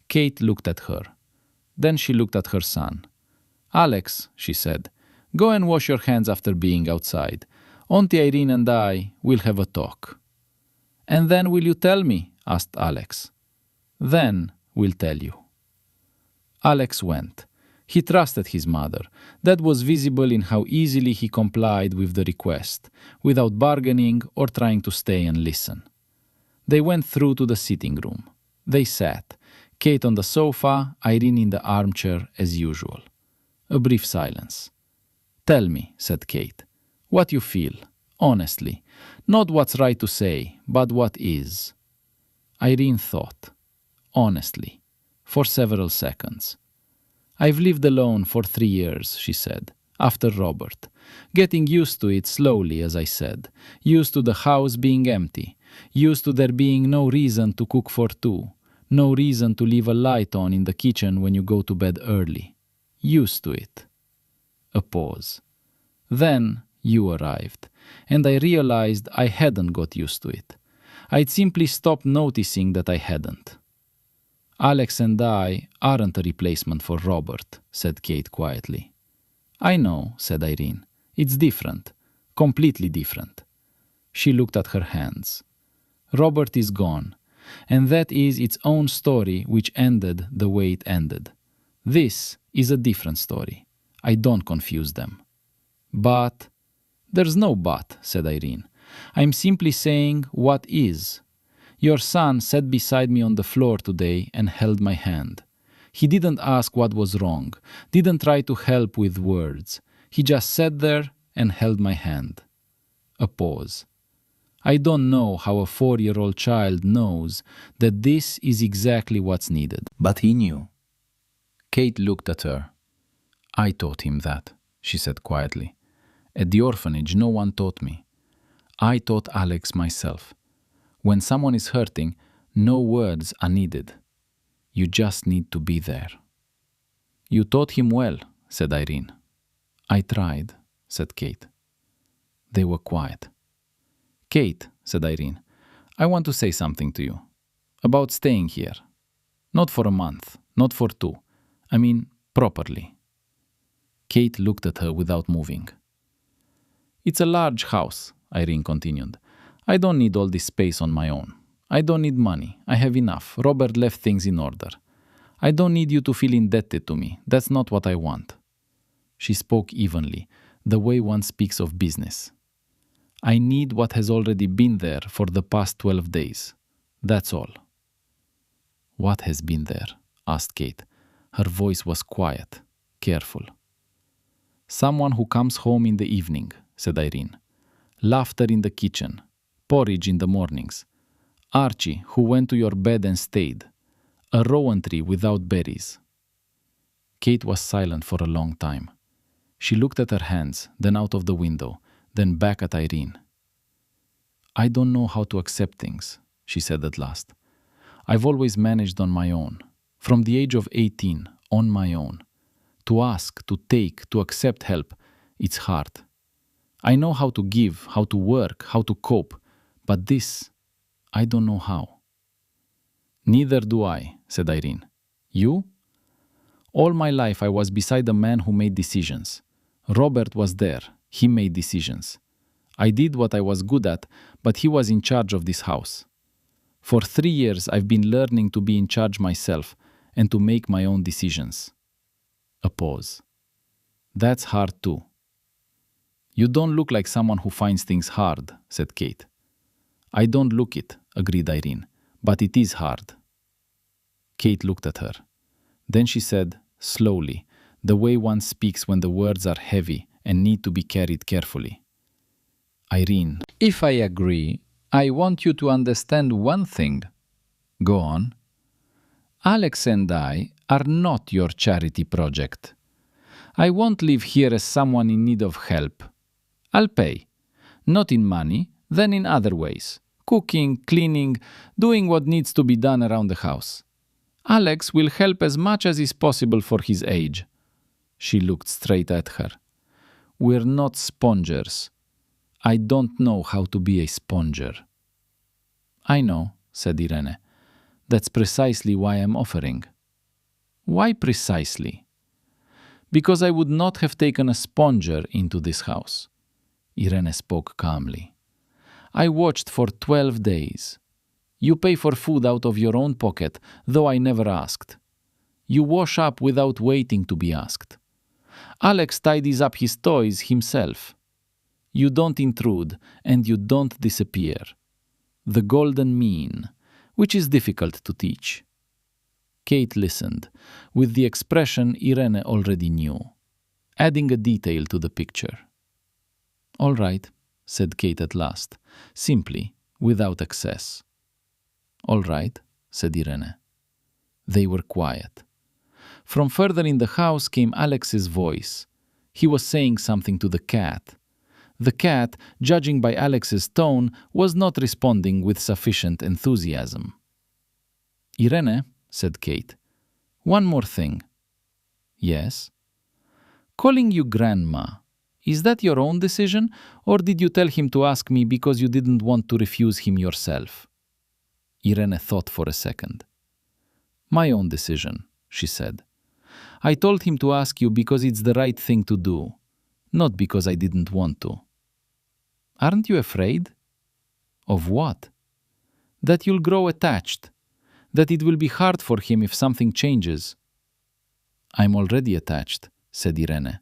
Kate looked at her. Then she looked at her son. "Alex," she said, "go and wash your hands after being outside. Auntie Irene and I will have a talk." "And then will you tell me?" asked Alex. "Then we'll tell you." Alex went. He trusted his mother. That was visible in how easily he complied with the request, without bargaining or trying to stay and listen. They went through to the sitting room. They sat, Kate on the sofa, Irene in the armchair as usual. A brief silence. "Tell me," said Kate, "what you feel, honestly. Not what's right to say, but what is." Irene thought, honestly, for several seconds. "I've lived alone for 3 years," she said, "after Robert. Getting used to it slowly, as I said. Used to the house being empty. Used to there being no reason to cook for two. No reason to leave a light on in the kitchen when you go to bed early. Used to it." A pause. "Then you arrived, and I realized I hadn't got used to it. I'd simply stopped noticing that I hadn't." "Alex and I aren't a replacement for Robert," said Kate quietly. "I know," said Irene. "It's different. Completely different." She looked at her hands. "Robert is gone, and that is its own story which ended the way it ended. This is a different story. I don't confuse them." "But—" "There's no but," said Irene. "I'm simply saying what is. Your son sat beside me on the floor today and held my hand. He didn't ask what was wrong, didn't try to help with words. He just sat there and held my hand." A pause. "I don't know how a 4-year-old child knows that this is exactly what's needed, but he knew." Kate looked at her. "I taught him that," she said quietly. "At the orphanage, no one taught me. I taught Alex myself. When someone is hurting, no words are needed. You just need to be there." "You taught him well," said Irene. "I tried," said Kate. They were quiet. "Kate," said Irene, "I want to say something to you. About staying here. Not for a month, not for 2. I mean, properly." Kate looked at her without moving. "It's a large house," Irene continued. "I don't need all this space on my own. I don't need money. I have enough. Robert left things in order. I don't need you to feel indebted to me. That's not what I want." She spoke evenly, the way one speaks of business. "I need what has already been there for the past 12 days. That's all." "What has been there?" asked Kate. Her voice was quiet, careful. "Someone who comes home in the evening," said Irene. "Laughter in the kitchen. Porridge in the mornings. Archie, who went to your bed and stayed. A rowan tree without berries." Kate was silent for a long time. She looked at her hands, then out of the window, then back at Irene. "I don't know how to accept things," she said at last. "I've always managed on my own. From the age of 18, on my own. To ask, to take, to accept help, it's hard. I know how to give, how to work, how to cope, but this, I don't know how." "Neither do I," said Irene. "You?" "All my life I was beside a man who made decisions. Robert was there. He made decisions. I did what I was good at, but he was in charge of this house. For 3 years I've been learning to be in charge myself and to make my own decisions." A pause. "That's hard too." "You don't look like someone who finds things hard," said Kate. "I don't look it," agreed Irene, "but it is hard." Kate looked at her. Then she said, slowly, the way one speaks when the words are heavy and need to be carried carefully. Irene, if I agree, I want you to understand one thing. Go on. Alex and I are not your charity project. I won't live here as someone in need of help. I'll pay. Not in money, then in other ways. Cooking, cleaning, doing what needs to be done around the house. Alex will help as much as is possible for his age. She looked straight at her. We're not spongers. I don't know how to be a sponger. I know, said Irene. That's precisely why I'm offering. Why precisely? Because I would not have taken a sponger into this house. Irene spoke calmly. I watched for 12 days. You pay for food out of your own pocket, though I never asked. You wash up without waiting to be asked. Alex tidies up his toys himself. You don't intrude, and you don't disappear. The golden mean, which is difficult to teach. Kate listened, with the expression Irene already knew, adding a detail to the picture. All right, said Kate at last, simply, without excess. All right, said Irene. They were quiet. From further in the house came Alex's voice. He was saying something to the cat. The cat, judging by Alex's tone, was not responding with sufficient enthusiasm. Irene, said Kate, one more thing. Yes? Calling you grandma, is that your own decision, or did you tell him to ask me because you didn't want to refuse him yourself? Irene thought for a second. My own decision, she said. I told him to ask you because it's the right thing to do, not because I didn't want to. Aren't you afraid? Of what? That you'll grow attached, that it will be hard for him if something changes. I'm already attached, said Irene.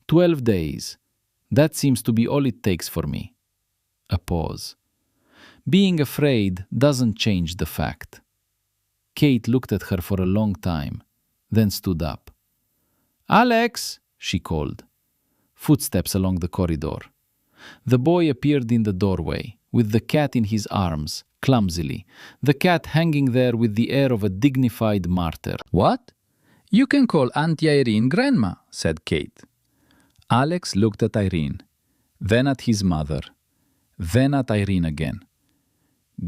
12 days. That seems to be all it takes for me. A pause. Being afraid doesn't change the fact. Kate looked at her for a long time, then stood up. Alex, she called. Footsteps along the corridor. The boy appeared in the doorway, with the cat in his arms, clumsily, the cat hanging there with the air of a dignified martyr. What? You can call Auntie Irene Grandma, said Kate. Alex looked at Irene, then at his mother, then at Irene again.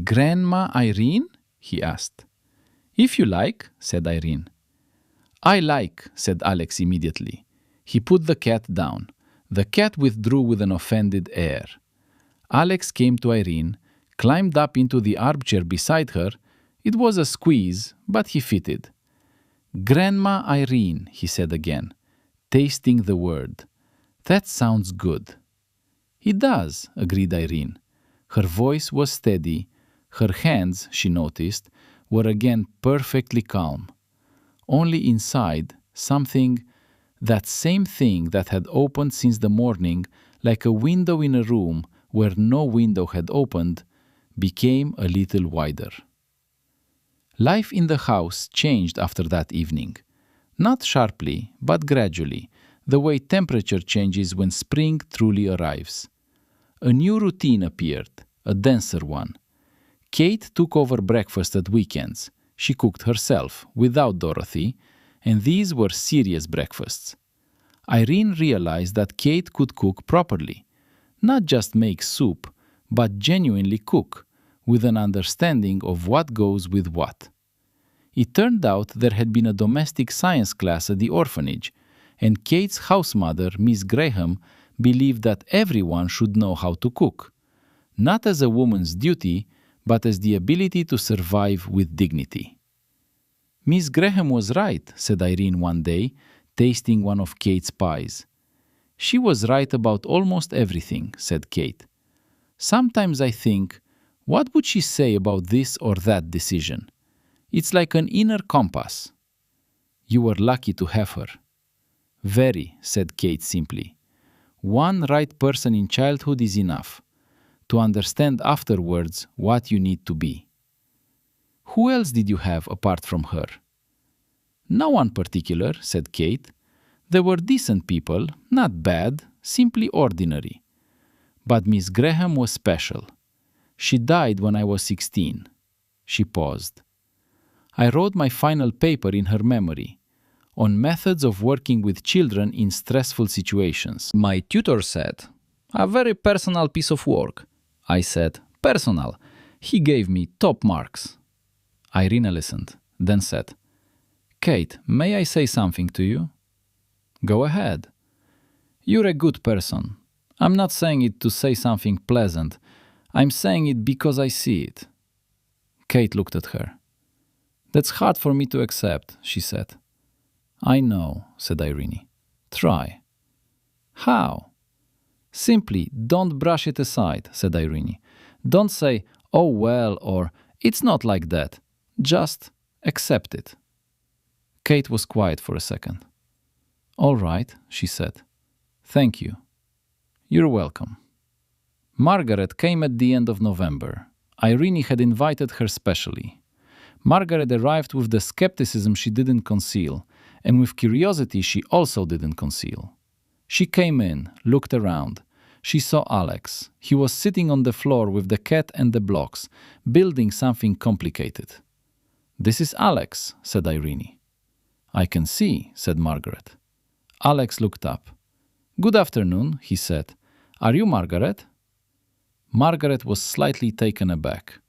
Grandma Irene? He asked. If you like, said Irene. I like, said Alex immediately. He put the cat down. The cat withdrew with an offended air. Alex came to Irene, climbed up into the armchair beside her. It was a squeeze, but he fitted. Grandma Irene, he said again, tasting the word. That sounds good. It does, agreed Irene. Her voice was steady. Her hands, she noticed, were again perfectly calm. Only inside, something, that same thing that had opened since the morning, like a window in a room where no window had opened, became a little wider. Life in the house changed after that evening. Not sharply, but gradually, the way temperature changes when spring truly arrives. A new routine appeared, a denser one. Kate took over breakfast at weekends. She cooked herself, without Dorothy, and these were serious breakfasts. Irene realized that Kate could cook properly, not just make soup, but genuinely cook, with an understanding of what goes with what. It turned out there had been a domestic science class at the orphanage, and Kate's house mother, Miss Graham, believed that everyone should know how to cook, not as a woman's duty, but as the ability to survive with dignity. Miss Graham was right, said Irene one day, tasting one of Kate's pies. She was right about almost everything, said Kate. Sometimes I think, what would she say about this or that decision? It's like an inner compass. You were lucky to have her. Very, said Kate simply. One right person in childhood is enough to understand afterwards what you need to be. Who else did you have apart from her? No one particular, said Kate. They were decent people, not bad, simply ordinary. But Miss Graham was special. She died when I was 16. She paused. I wrote my final paper in her memory, on methods of working with children in stressful situations. My tutor said, a very personal piece of work. I said, personal. He gave me top marks. Irina listened, then said, Kate, may I say something to you? Go ahead. You're a good person. I'm not saying it to say something pleasant. I'm saying it because I see it. Kate looked at her. That's hard for me to accept, she said. I know, said Irene. Try. How? Simply don't brush it aside, said Irene. Don't say, oh well, or it's not like that. Just accept it. Kate was quiet for a second. All right, she said. Thank you. You're welcome. Margaret came at the end of November. Irene had invited her specially. Margaret arrived with the skepticism she didn't conceal, and with curiosity she also didn't conceal. She came in, looked around. She saw Alex. He was sitting on the floor with the cat and the blocks, building something complicated. This is Alex, said Irene. I can see, said Margaret. Alex looked up. Good afternoon, he said. Are you Margaret? Margaret was slightly taken aback.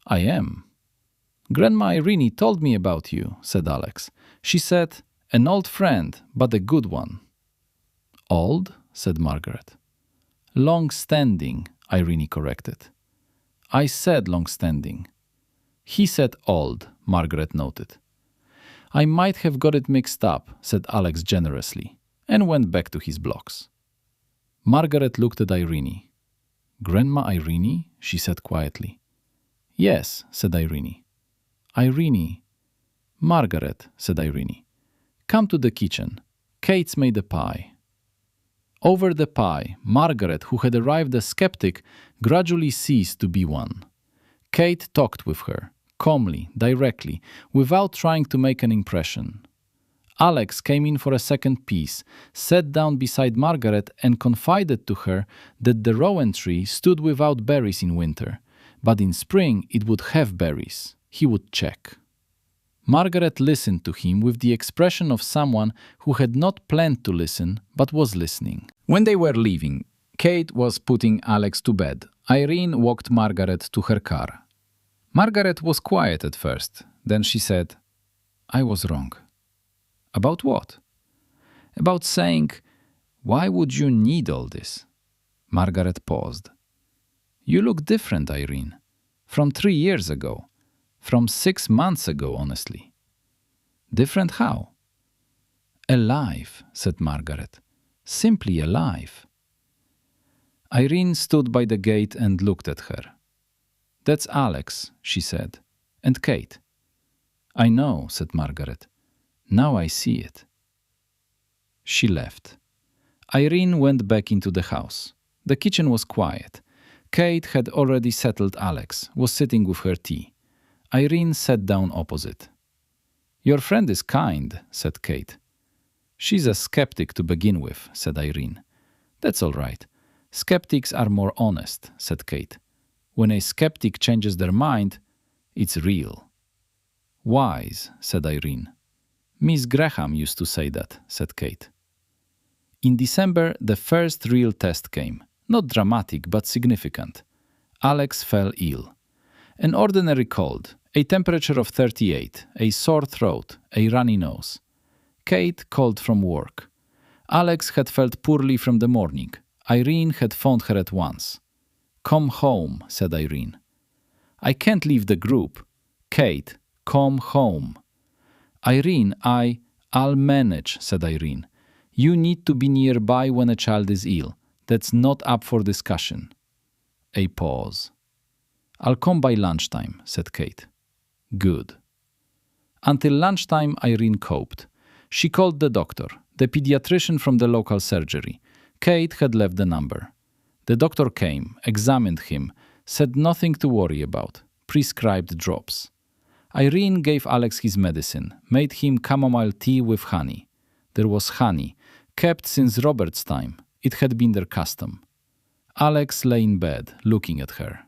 I am. Grandma Irene told me about you, said Alex. She said, an old friend, but a good one. Old? Said Margaret. Long-standing, Irene corrected. I said long-standing. He said old, Margaret noted. I might have got it mixed up, said Alex generously, and went back to his blocks. Margaret looked at Irene. Grandma Irene? She said quietly. Yes, said Irene. Irene. Margaret, said Irene. Come to the kitchen. Kate's made a pie. Over the pie, Margaret, who had arrived a skeptic, gradually ceased to be one. Kate talked with her, calmly, directly, without trying to make an impression. Alex came in for a second piece, sat down beside Margaret and confided to her that the rowan tree stood without berries in winter, but in spring it would have berries. He would check. Margaret listened to him with the expression of someone who had not planned to listen but was listening. When they were leaving, Kate was putting Alex to bed. Irene walked Margaret to her car. Margaret was quiet at first. Then she said, I was wrong. About what? About saying, why would you need all this? Margaret paused. You look different, Irene. From 3 years ago. From 6 months ago, honestly. Different how? Alive, said Margaret. Simply alive. Irene stood by the gate and looked at her. That's Alex, she said. And Kate. I know, said Margaret. Now I see it. She left. Irene went back into the house. The kitchen was quiet. Kate had already settled Alex, was sitting with her tea. Irene sat down opposite. Your friend is kind, said Kate. She's a skeptic to begin with, said Irene. That's all right. Skeptics are more honest, said Kate. When a skeptic changes their mind, it's real. Wise, said Irene. Miss Graham used to say that, said Kate. In December, the first real test came. Not dramatic, but significant. Alex fell ill. An ordinary cold, a temperature of 38, a sore throat, a runny nose. Kate called from work. Alex had felt poorly from the morning. Irene had phoned her at once. Come home, said Irene. I can't leave the group. Kate, come home. Irene, I'll manage, said Irene. You need to be nearby when a child is ill. That's not up for discussion. A pause. I'll come by lunchtime, said Kate. Good. Until lunchtime, Irene coped. She called the doctor, the pediatrician from the local surgery. Kate had left the number. The doctor came, examined him, said nothing to worry about, prescribed drops. Irene gave Alex his medicine, made him chamomile tea with honey. There was honey, kept since Robert's time. It had been their custom. Alex lay in bed, looking at her.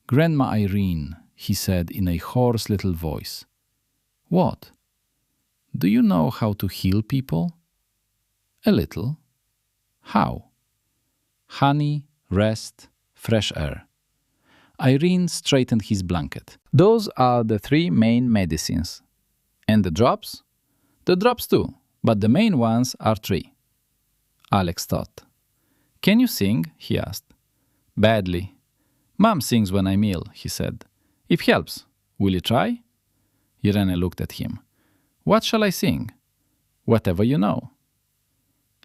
"Grandma Irene," he said in a hoarse little voice. "What? Do you know how to heal people?" "A little." "How?" "Honey, rest, fresh air." Irene straightened his blanket. "Those are the three main medicines. And the drops?" "The drops too, but the main ones are three." Alex thought. "Can you sing?" he asked. "Badly. Mom sings when I'm ill," he said. "It helps. Will you try?" Irene looked at him. "What shall I sing?" "Whatever you know."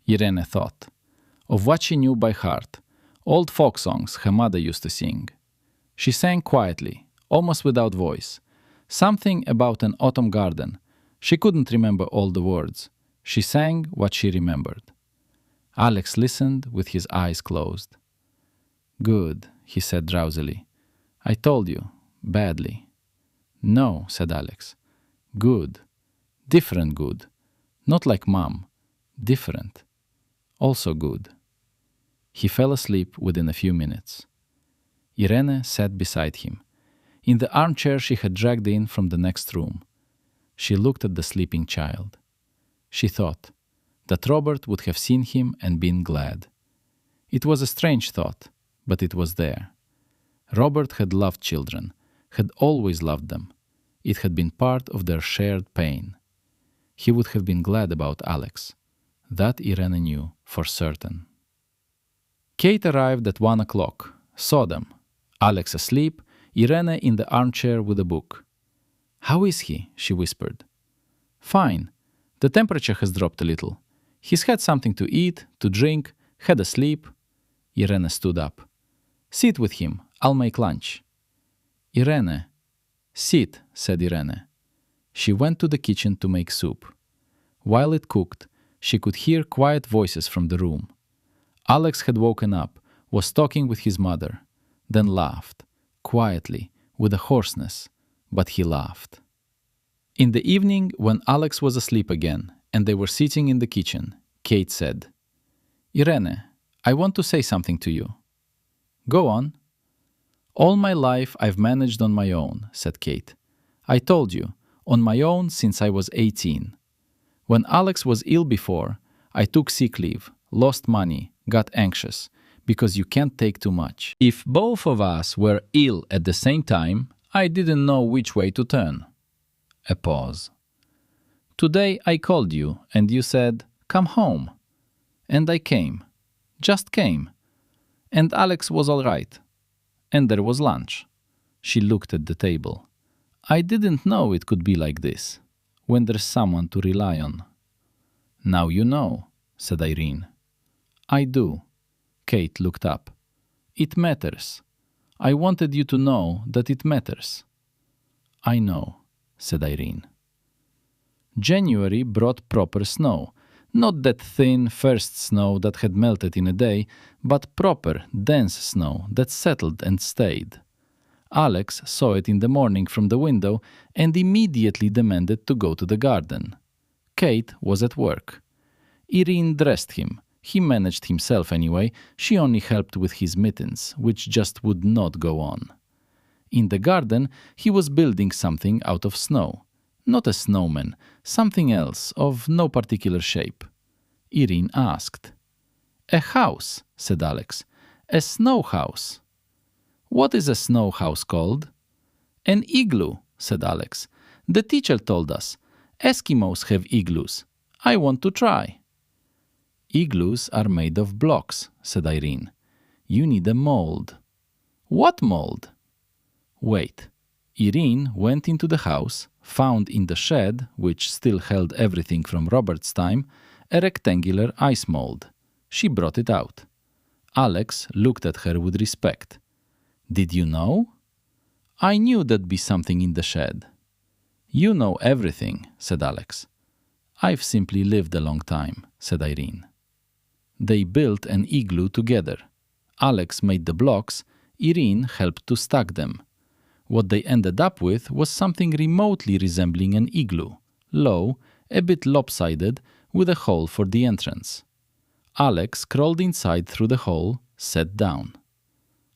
Irene thought of what she knew by heart, old folk songs her mother used to sing. She sang quietly, almost without voice, something about an autumn garden. She couldn't remember all the words. She sang what she remembered. Alex listened with his eyes closed. "Good," he said drowsily. "I told you, badly." "No," said Alex. "Good. Different good. Not like Mom. Different. Also good." He fell asleep within a few minutes. Irene sat beside him, in the armchair she had dragged in from the next room. She looked at the sleeping child. She thought that Robert would have seen him and been glad. It was a strange thought, but it was there. Robert had loved children, had always loved them. It had been part of their shared pain. He would have been glad about Alex. That Irene knew for certain. Kate arrived at 1 o'clock, saw them. Alex asleep, Irene in the armchair with a book. "How is he?" she whispered. "Fine. The temperature has dropped a little. He's had something to eat, to drink, had a sleep." Irene stood up. "Sit with him. I'll make lunch." "Irene." "Sit," said Irene. She went to the kitchen to make soup. While it cooked, she could hear quiet voices from the room. Alex had woken up, was talking with his mother, then laughed, quietly, with a hoarseness, but he laughed. In the evening, when Alex was asleep again, and they were sitting in the kitchen, Kate said, "Irene, I want to say something to you." "Go on." "All my life I've managed on my own," said Kate. "I told you, on my own since I was 18. When Alex was ill before, I took sick leave, lost money, got anxious, because you can't take too much. If both of us were ill at the same time, I didn't know which way to turn." A pause. "Today I called you and you said, 'Come home.' And I came. Just came. And Alex was all right. And there was lunch." She looked at the table. "I didn't know it could be like this, when there's someone to rely on." "Now you know," said Irene. "I do." Kate looked up. "It matters. I wanted you to know that it matters." "I know," said Irene. January brought proper snow. Not that thin first snow that had melted in a day, but proper, dense snow that settled and stayed. Alex saw it in the morning from the window and immediately demanded to go to the garden. Kate was at work. Irene dressed him. He managed himself anyway. She only helped with his mittens, which just would not go on. In the garden, he was building something out of snow. Not a snowman, something else of no particular shape. Irene asked. "A house," said Alex. "A snow house." "What is a snow house called?" "An igloo," said Alex. "The teacher told us. Eskimos have igloos. I want to try." "Igloos are made of blocks," said Irene. "You need a mold." "What mold?" "Wait." Irene went into the house, found in the shed, which still held everything from Robert's time, a rectangular ice mold. She brought it out. Alex looked at her with respect. "Did you know?" "I knew there'd be something in the shed." "You know everything," said Alex. "I've simply lived a long time," said Irene. They built an igloo together. Alex made the blocks, Irene helped to stack them. What they ended up with was something remotely resembling an igloo, low, a bit lopsided, with a hole for the entrance. Alex crawled inside through the hole, sat down.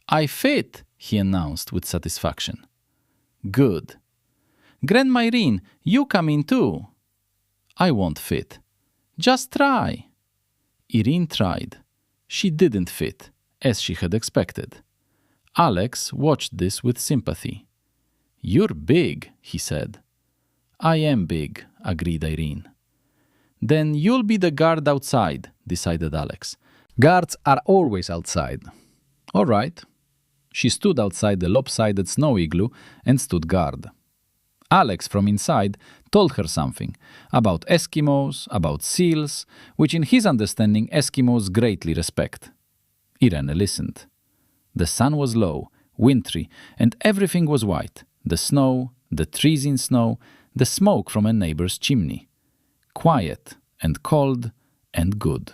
"I fit," he announced with satisfaction. "Good." "Grandma Irene, you come in too." "I won't fit." "Just try." Irene tried. She didn't fit, as she had expected. Alex watched this with sympathy. "You're big," he said. "I am big," agreed Irene. "Then you'll be the guard outside," decided Alex. "Guards are always outside." "All right." She stood outside the lopsided snow igloo and stood guard. Alex, from inside, told her something about Eskimos, about seals, which in his understanding Eskimos greatly respect. Irene listened. The sun was low, wintry, and everything was white. The snow, the trees in snow, the smoke from a neighbor's chimney. Quiet and cold and good.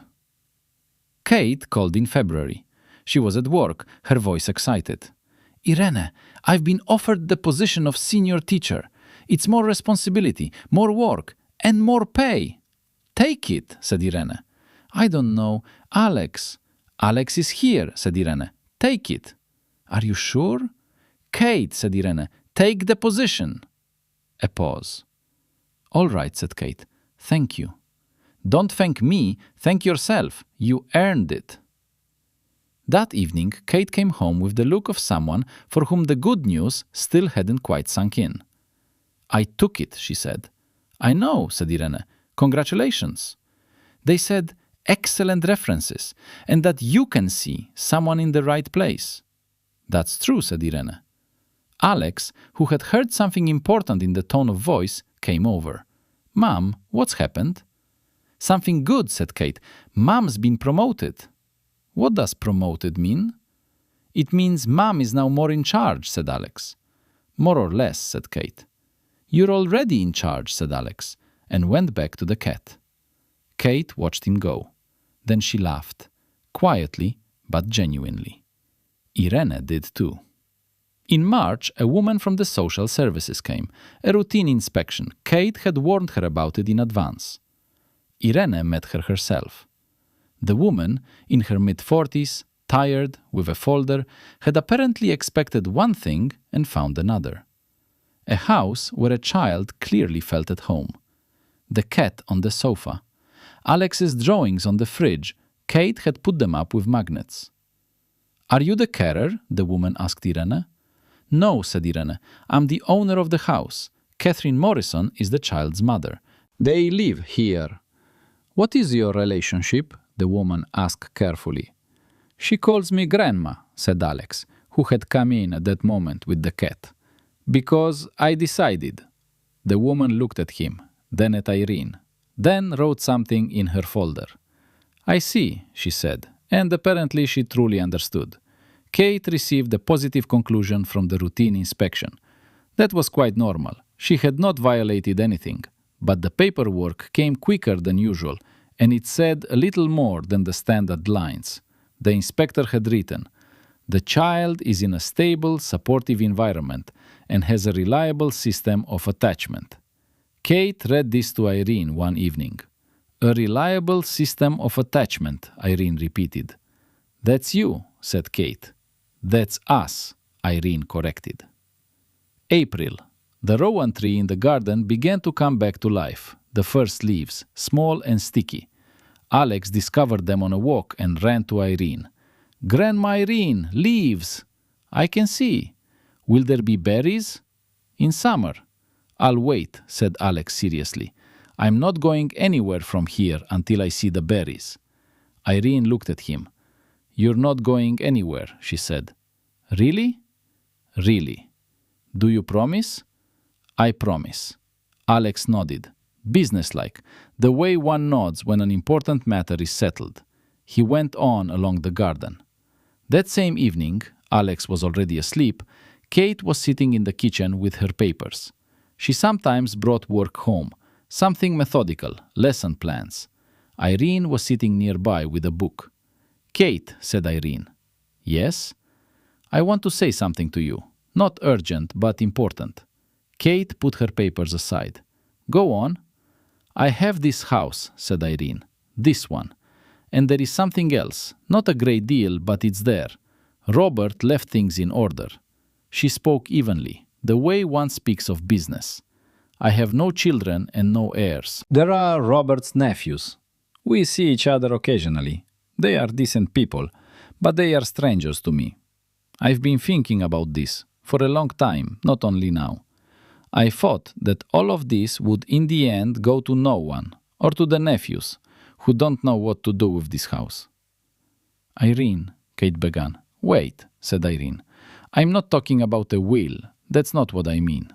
Kate called in February. She was at work, her voice excited. "Irene, I've been offered the position of senior teacher. It's more responsibility, more work, and more pay." "Take it," said Irene. "I don't know. Alex." "Alex is here," said Irene. "Take it." "Are you sure?" "Kate," said Irene, "take the position." A pause. "All right," said Kate. "Thank you." "Don't thank me, thank yourself. You earned it." That evening, Kate came home with the look of someone for whom the good news still hadn't quite sunk in. "I took it," she said. "I know," said Irene. "Congratulations." They said, "Excellent references, and that you can see someone in the right place." "That's true," said Irene. Alex, who had heard something important in the tone of voice, came over. "Mom, what's happened?" "Something good," said Kate. "Mom's been promoted." "What does promoted mean?" "It means Mom is now more in charge," said Alex. "More or less," said Kate. "You're already in charge," said Alex, and went back to the cat. Kate watched him go. Then she laughed, quietly but genuinely. Irene did too. In March, a woman from the social services came, a routine inspection. Kate had warned her about it in advance. Irene met her herself. The woman, in her mid-40s, tired, with a folder, had apparently expected one thing and found another. A house where a child clearly felt at home. The cat on the sofa. Alex's drawings on the fridge. Kate had put them up with magnets. "Are you the carer?" the woman asked Irene. "No," said Irene. "I'm the owner of the house. Catherine Morrison is the child's mother. They live here." "What is your relationship?" the woman asked carefully. "She calls me Grandma," said Alex, who had come in at that moment with the cat. "Because I decided." The woman looked at him, then at Irene, then wrote something in her folder. "I see," she said, and apparently she truly understood. Kate received a positive conclusion from the routine inspection. That was quite normal. She had not violated anything, but the paperwork came quicker than usual, and it said a little more than the standard lines. The inspector had written, "The child is in a stable, supportive environment and has a reliable system of attachment." Kate read this to Irene one evening. "A reliable system of attachment," Irene repeated. "That's you," said Kate. "That's us," Irene corrected. April. The rowan tree in the garden began to come back to life. The first leaves, small and sticky. Alex discovered them on a walk and ran to Irene. "Grandma Irene, leaves!" "I can see." "Will there be berries?" "In summer." "I'll wait," said Alex seriously. "I'm not going anywhere from here until I see the berries." Irene looked at him. "You're not going anywhere," she said. "Really?" "Really." "Do you promise?" "I promise." Alex nodded. Businesslike, the way one nods when an important matter is settled. He went on along the garden. That same evening, Alex was already asleep, Kate was sitting in the kitchen with her papers. She sometimes brought work home, something methodical, lesson plans. Irene was sitting nearby with a book. "Kate," said Irene. "Yes?" "I want to say something to you." Not urgent, but important. Kate put her papers aside. Go on. I have this house, said Irene. This one. And there is something else. Not a great deal, but it's there. Robert left things in order. She spoke evenly, the way one speaks of business. I have no children and no heirs. There are Robert's nephews. We see each other occasionally. They are decent people, but they are strangers to me. I've been thinking about this for a long time, not only now. I thought that all of this would in the end go to no one, or to the nephews, who don't know what to do with this house. Irene, Kate began. Wait, said Irene. I'm not talking about a will. That's not what I mean.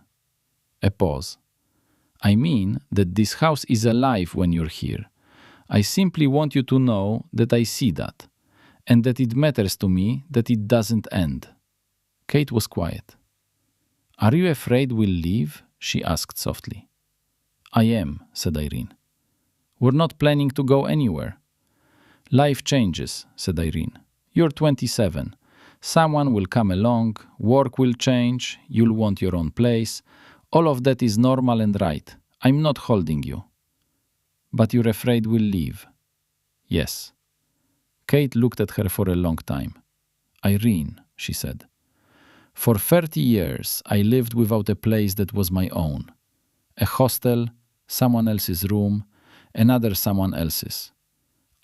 A pause. I mean that this house is alive when you're here. I simply want you to know that I see that, and that it matters to me that it doesn't end. Kate was quiet. Are you afraid we'll leave? She asked softly. I am, said Irene. We're not planning to go anywhere. Life changes, said Irene. You're 27. Someone will come along, work will change, you'll want your own place. All of that is normal and right. I'm not holding you. But you're afraid we'll leave. Yes. Kate looked at her for a long time. Irene, she said. For 30 years, I lived without a place that was my own. A hostel, someone else's room, another someone else's.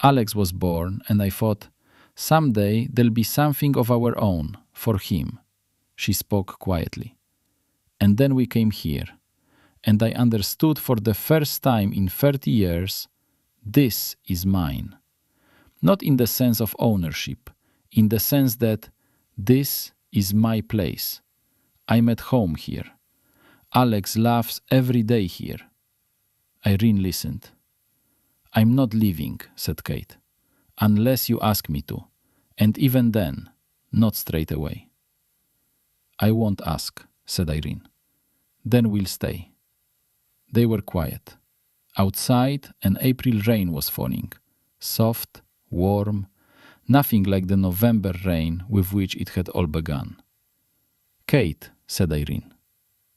Alex was born, and I thought, someday there'll be something of our own, for him. She spoke quietly. And then we came here, and I understood for the first time in 30 years, this is mine. Not in the sense of ownership, in the sense that this is my place. I'm at home here. Alex laughs every day here. Irene listened. I'm not leaving, said Kate, unless you ask me to, and even then, not straight away. I won't ask, said Irene. Then we'll stay. They were quiet. Outside, an April rain was falling, soft, warm, nothing like the November rain with which it had all begun. Kate, said Irene.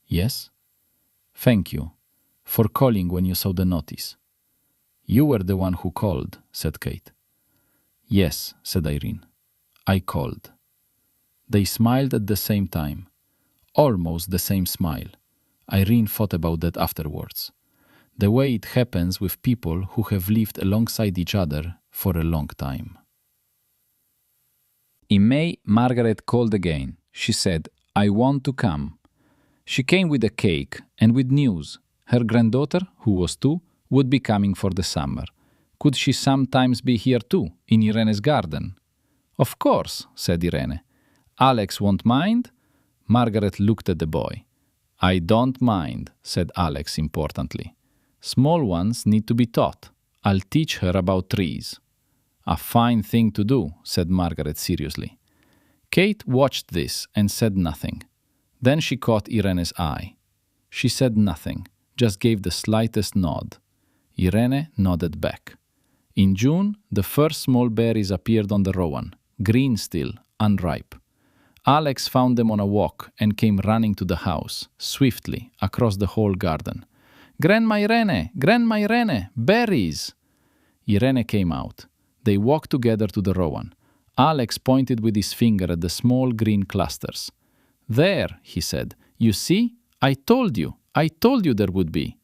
Yes? Thank you for calling when you saw the notice. You were the one who called, said Kate. Yes, said Irene. I called. They smiled at the same time, almost the same smile. Irene thought about that afterwards. The way it happens with people who have lived alongside each other for a long time. In May, Margaret called again. She said, I want to come. She came with a cake and with news. Her granddaughter, who was 2, would be coming for the summer. Could she sometimes be here too, in Irene's garden? Of course, said Irene. Alex won't mind? Margaret looked at the boy. I don't mind, said Alex importantly. Small ones need to be taught. I'll teach her about trees. A fine thing to do, said Margaret seriously. Kate watched this and said nothing. Then she caught Irene's eye. She said nothing, just gave the slightest nod. Irene nodded back. In June, the first small berries appeared on the rowan, green still, unripe. Alex found them on a walk and came running to the house, swiftly, across the whole garden. Grandma Irene, berries! Irene came out. They walked together to the rowan. Alex pointed with his finger at the small green clusters. There, he said. You see? I told you there would be.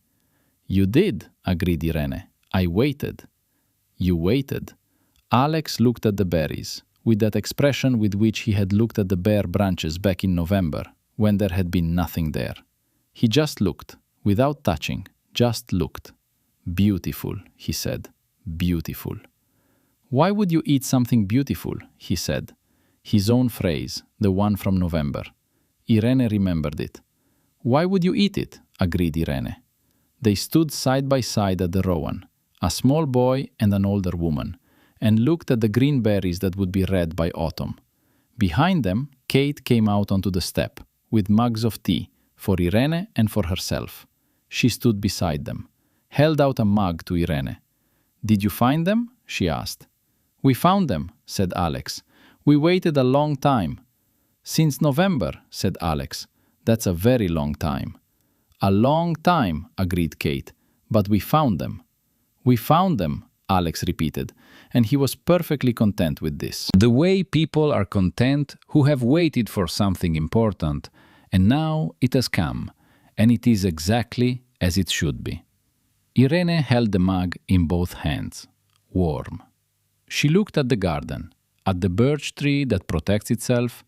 You did, agreed Irene. I waited. You waited. Alex looked at the berries, with that expression with which he had looked at the bare branches back in November, when there had been nothing there. He just looked, without touching, just looked. Beautiful, he said. Beautiful. Why would you eat something beautiful? He said. His own phrase, the one from November. Irene remembered it. Why would you eat it? Agreed Irene. They stood side by side at the rowan, a small boy and an older woman, and looked at the green berries that would be red by autumn. Behind them, Kate came out onto the step, with mugs of tea, for Irene and for herself. She stood beside them, held out a mug to Irene. Did you find them? She asked. We found them, said Alex. We waited a long time. Since November, said Alex. That's a very long time. A long time, agreed Kate. But we found them. We found them, Alex repeated, and he was perfectly content with this. The way people are content who have waited for something important, and now it has come, and it is exactly as it should be. Irene held the mug in both hands, warm. She looked at the garden, at the birch tree that protects itself,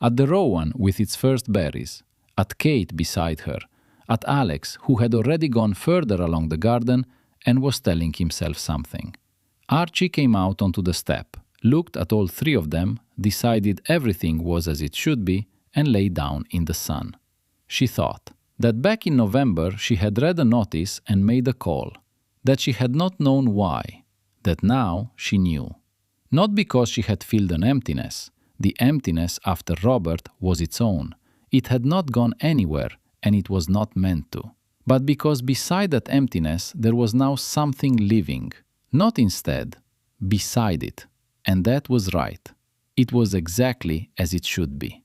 at the rowan with its first berries, at Kate beside her, at Alex, who had already gone further along the garden and was telling himself something. Archie came out onto the step, looked at all three of them, decided everything was as it should be, and lay down in the sun. She thought that back in November she had read a notice and made a call, that she had not known why, that now she knew. Not because she had filled an emptiness. The emptiness after Robert was its own. It had not gone anywhere, and it was not meant to. But because beside that emptiness there was now something living, not instead, beside it. And that was right. It was exactly as it should be.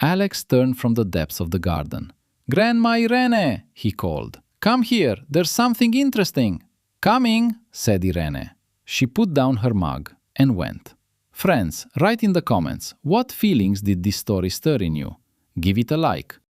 Alex turned from the depths of the garden. "Grandma Irene," he called. "Come here, there's something interesting." "Coming," said Irene. She put down her mug and went. Friends, write in the comments, what feelings did this story stir in you? Give it a like.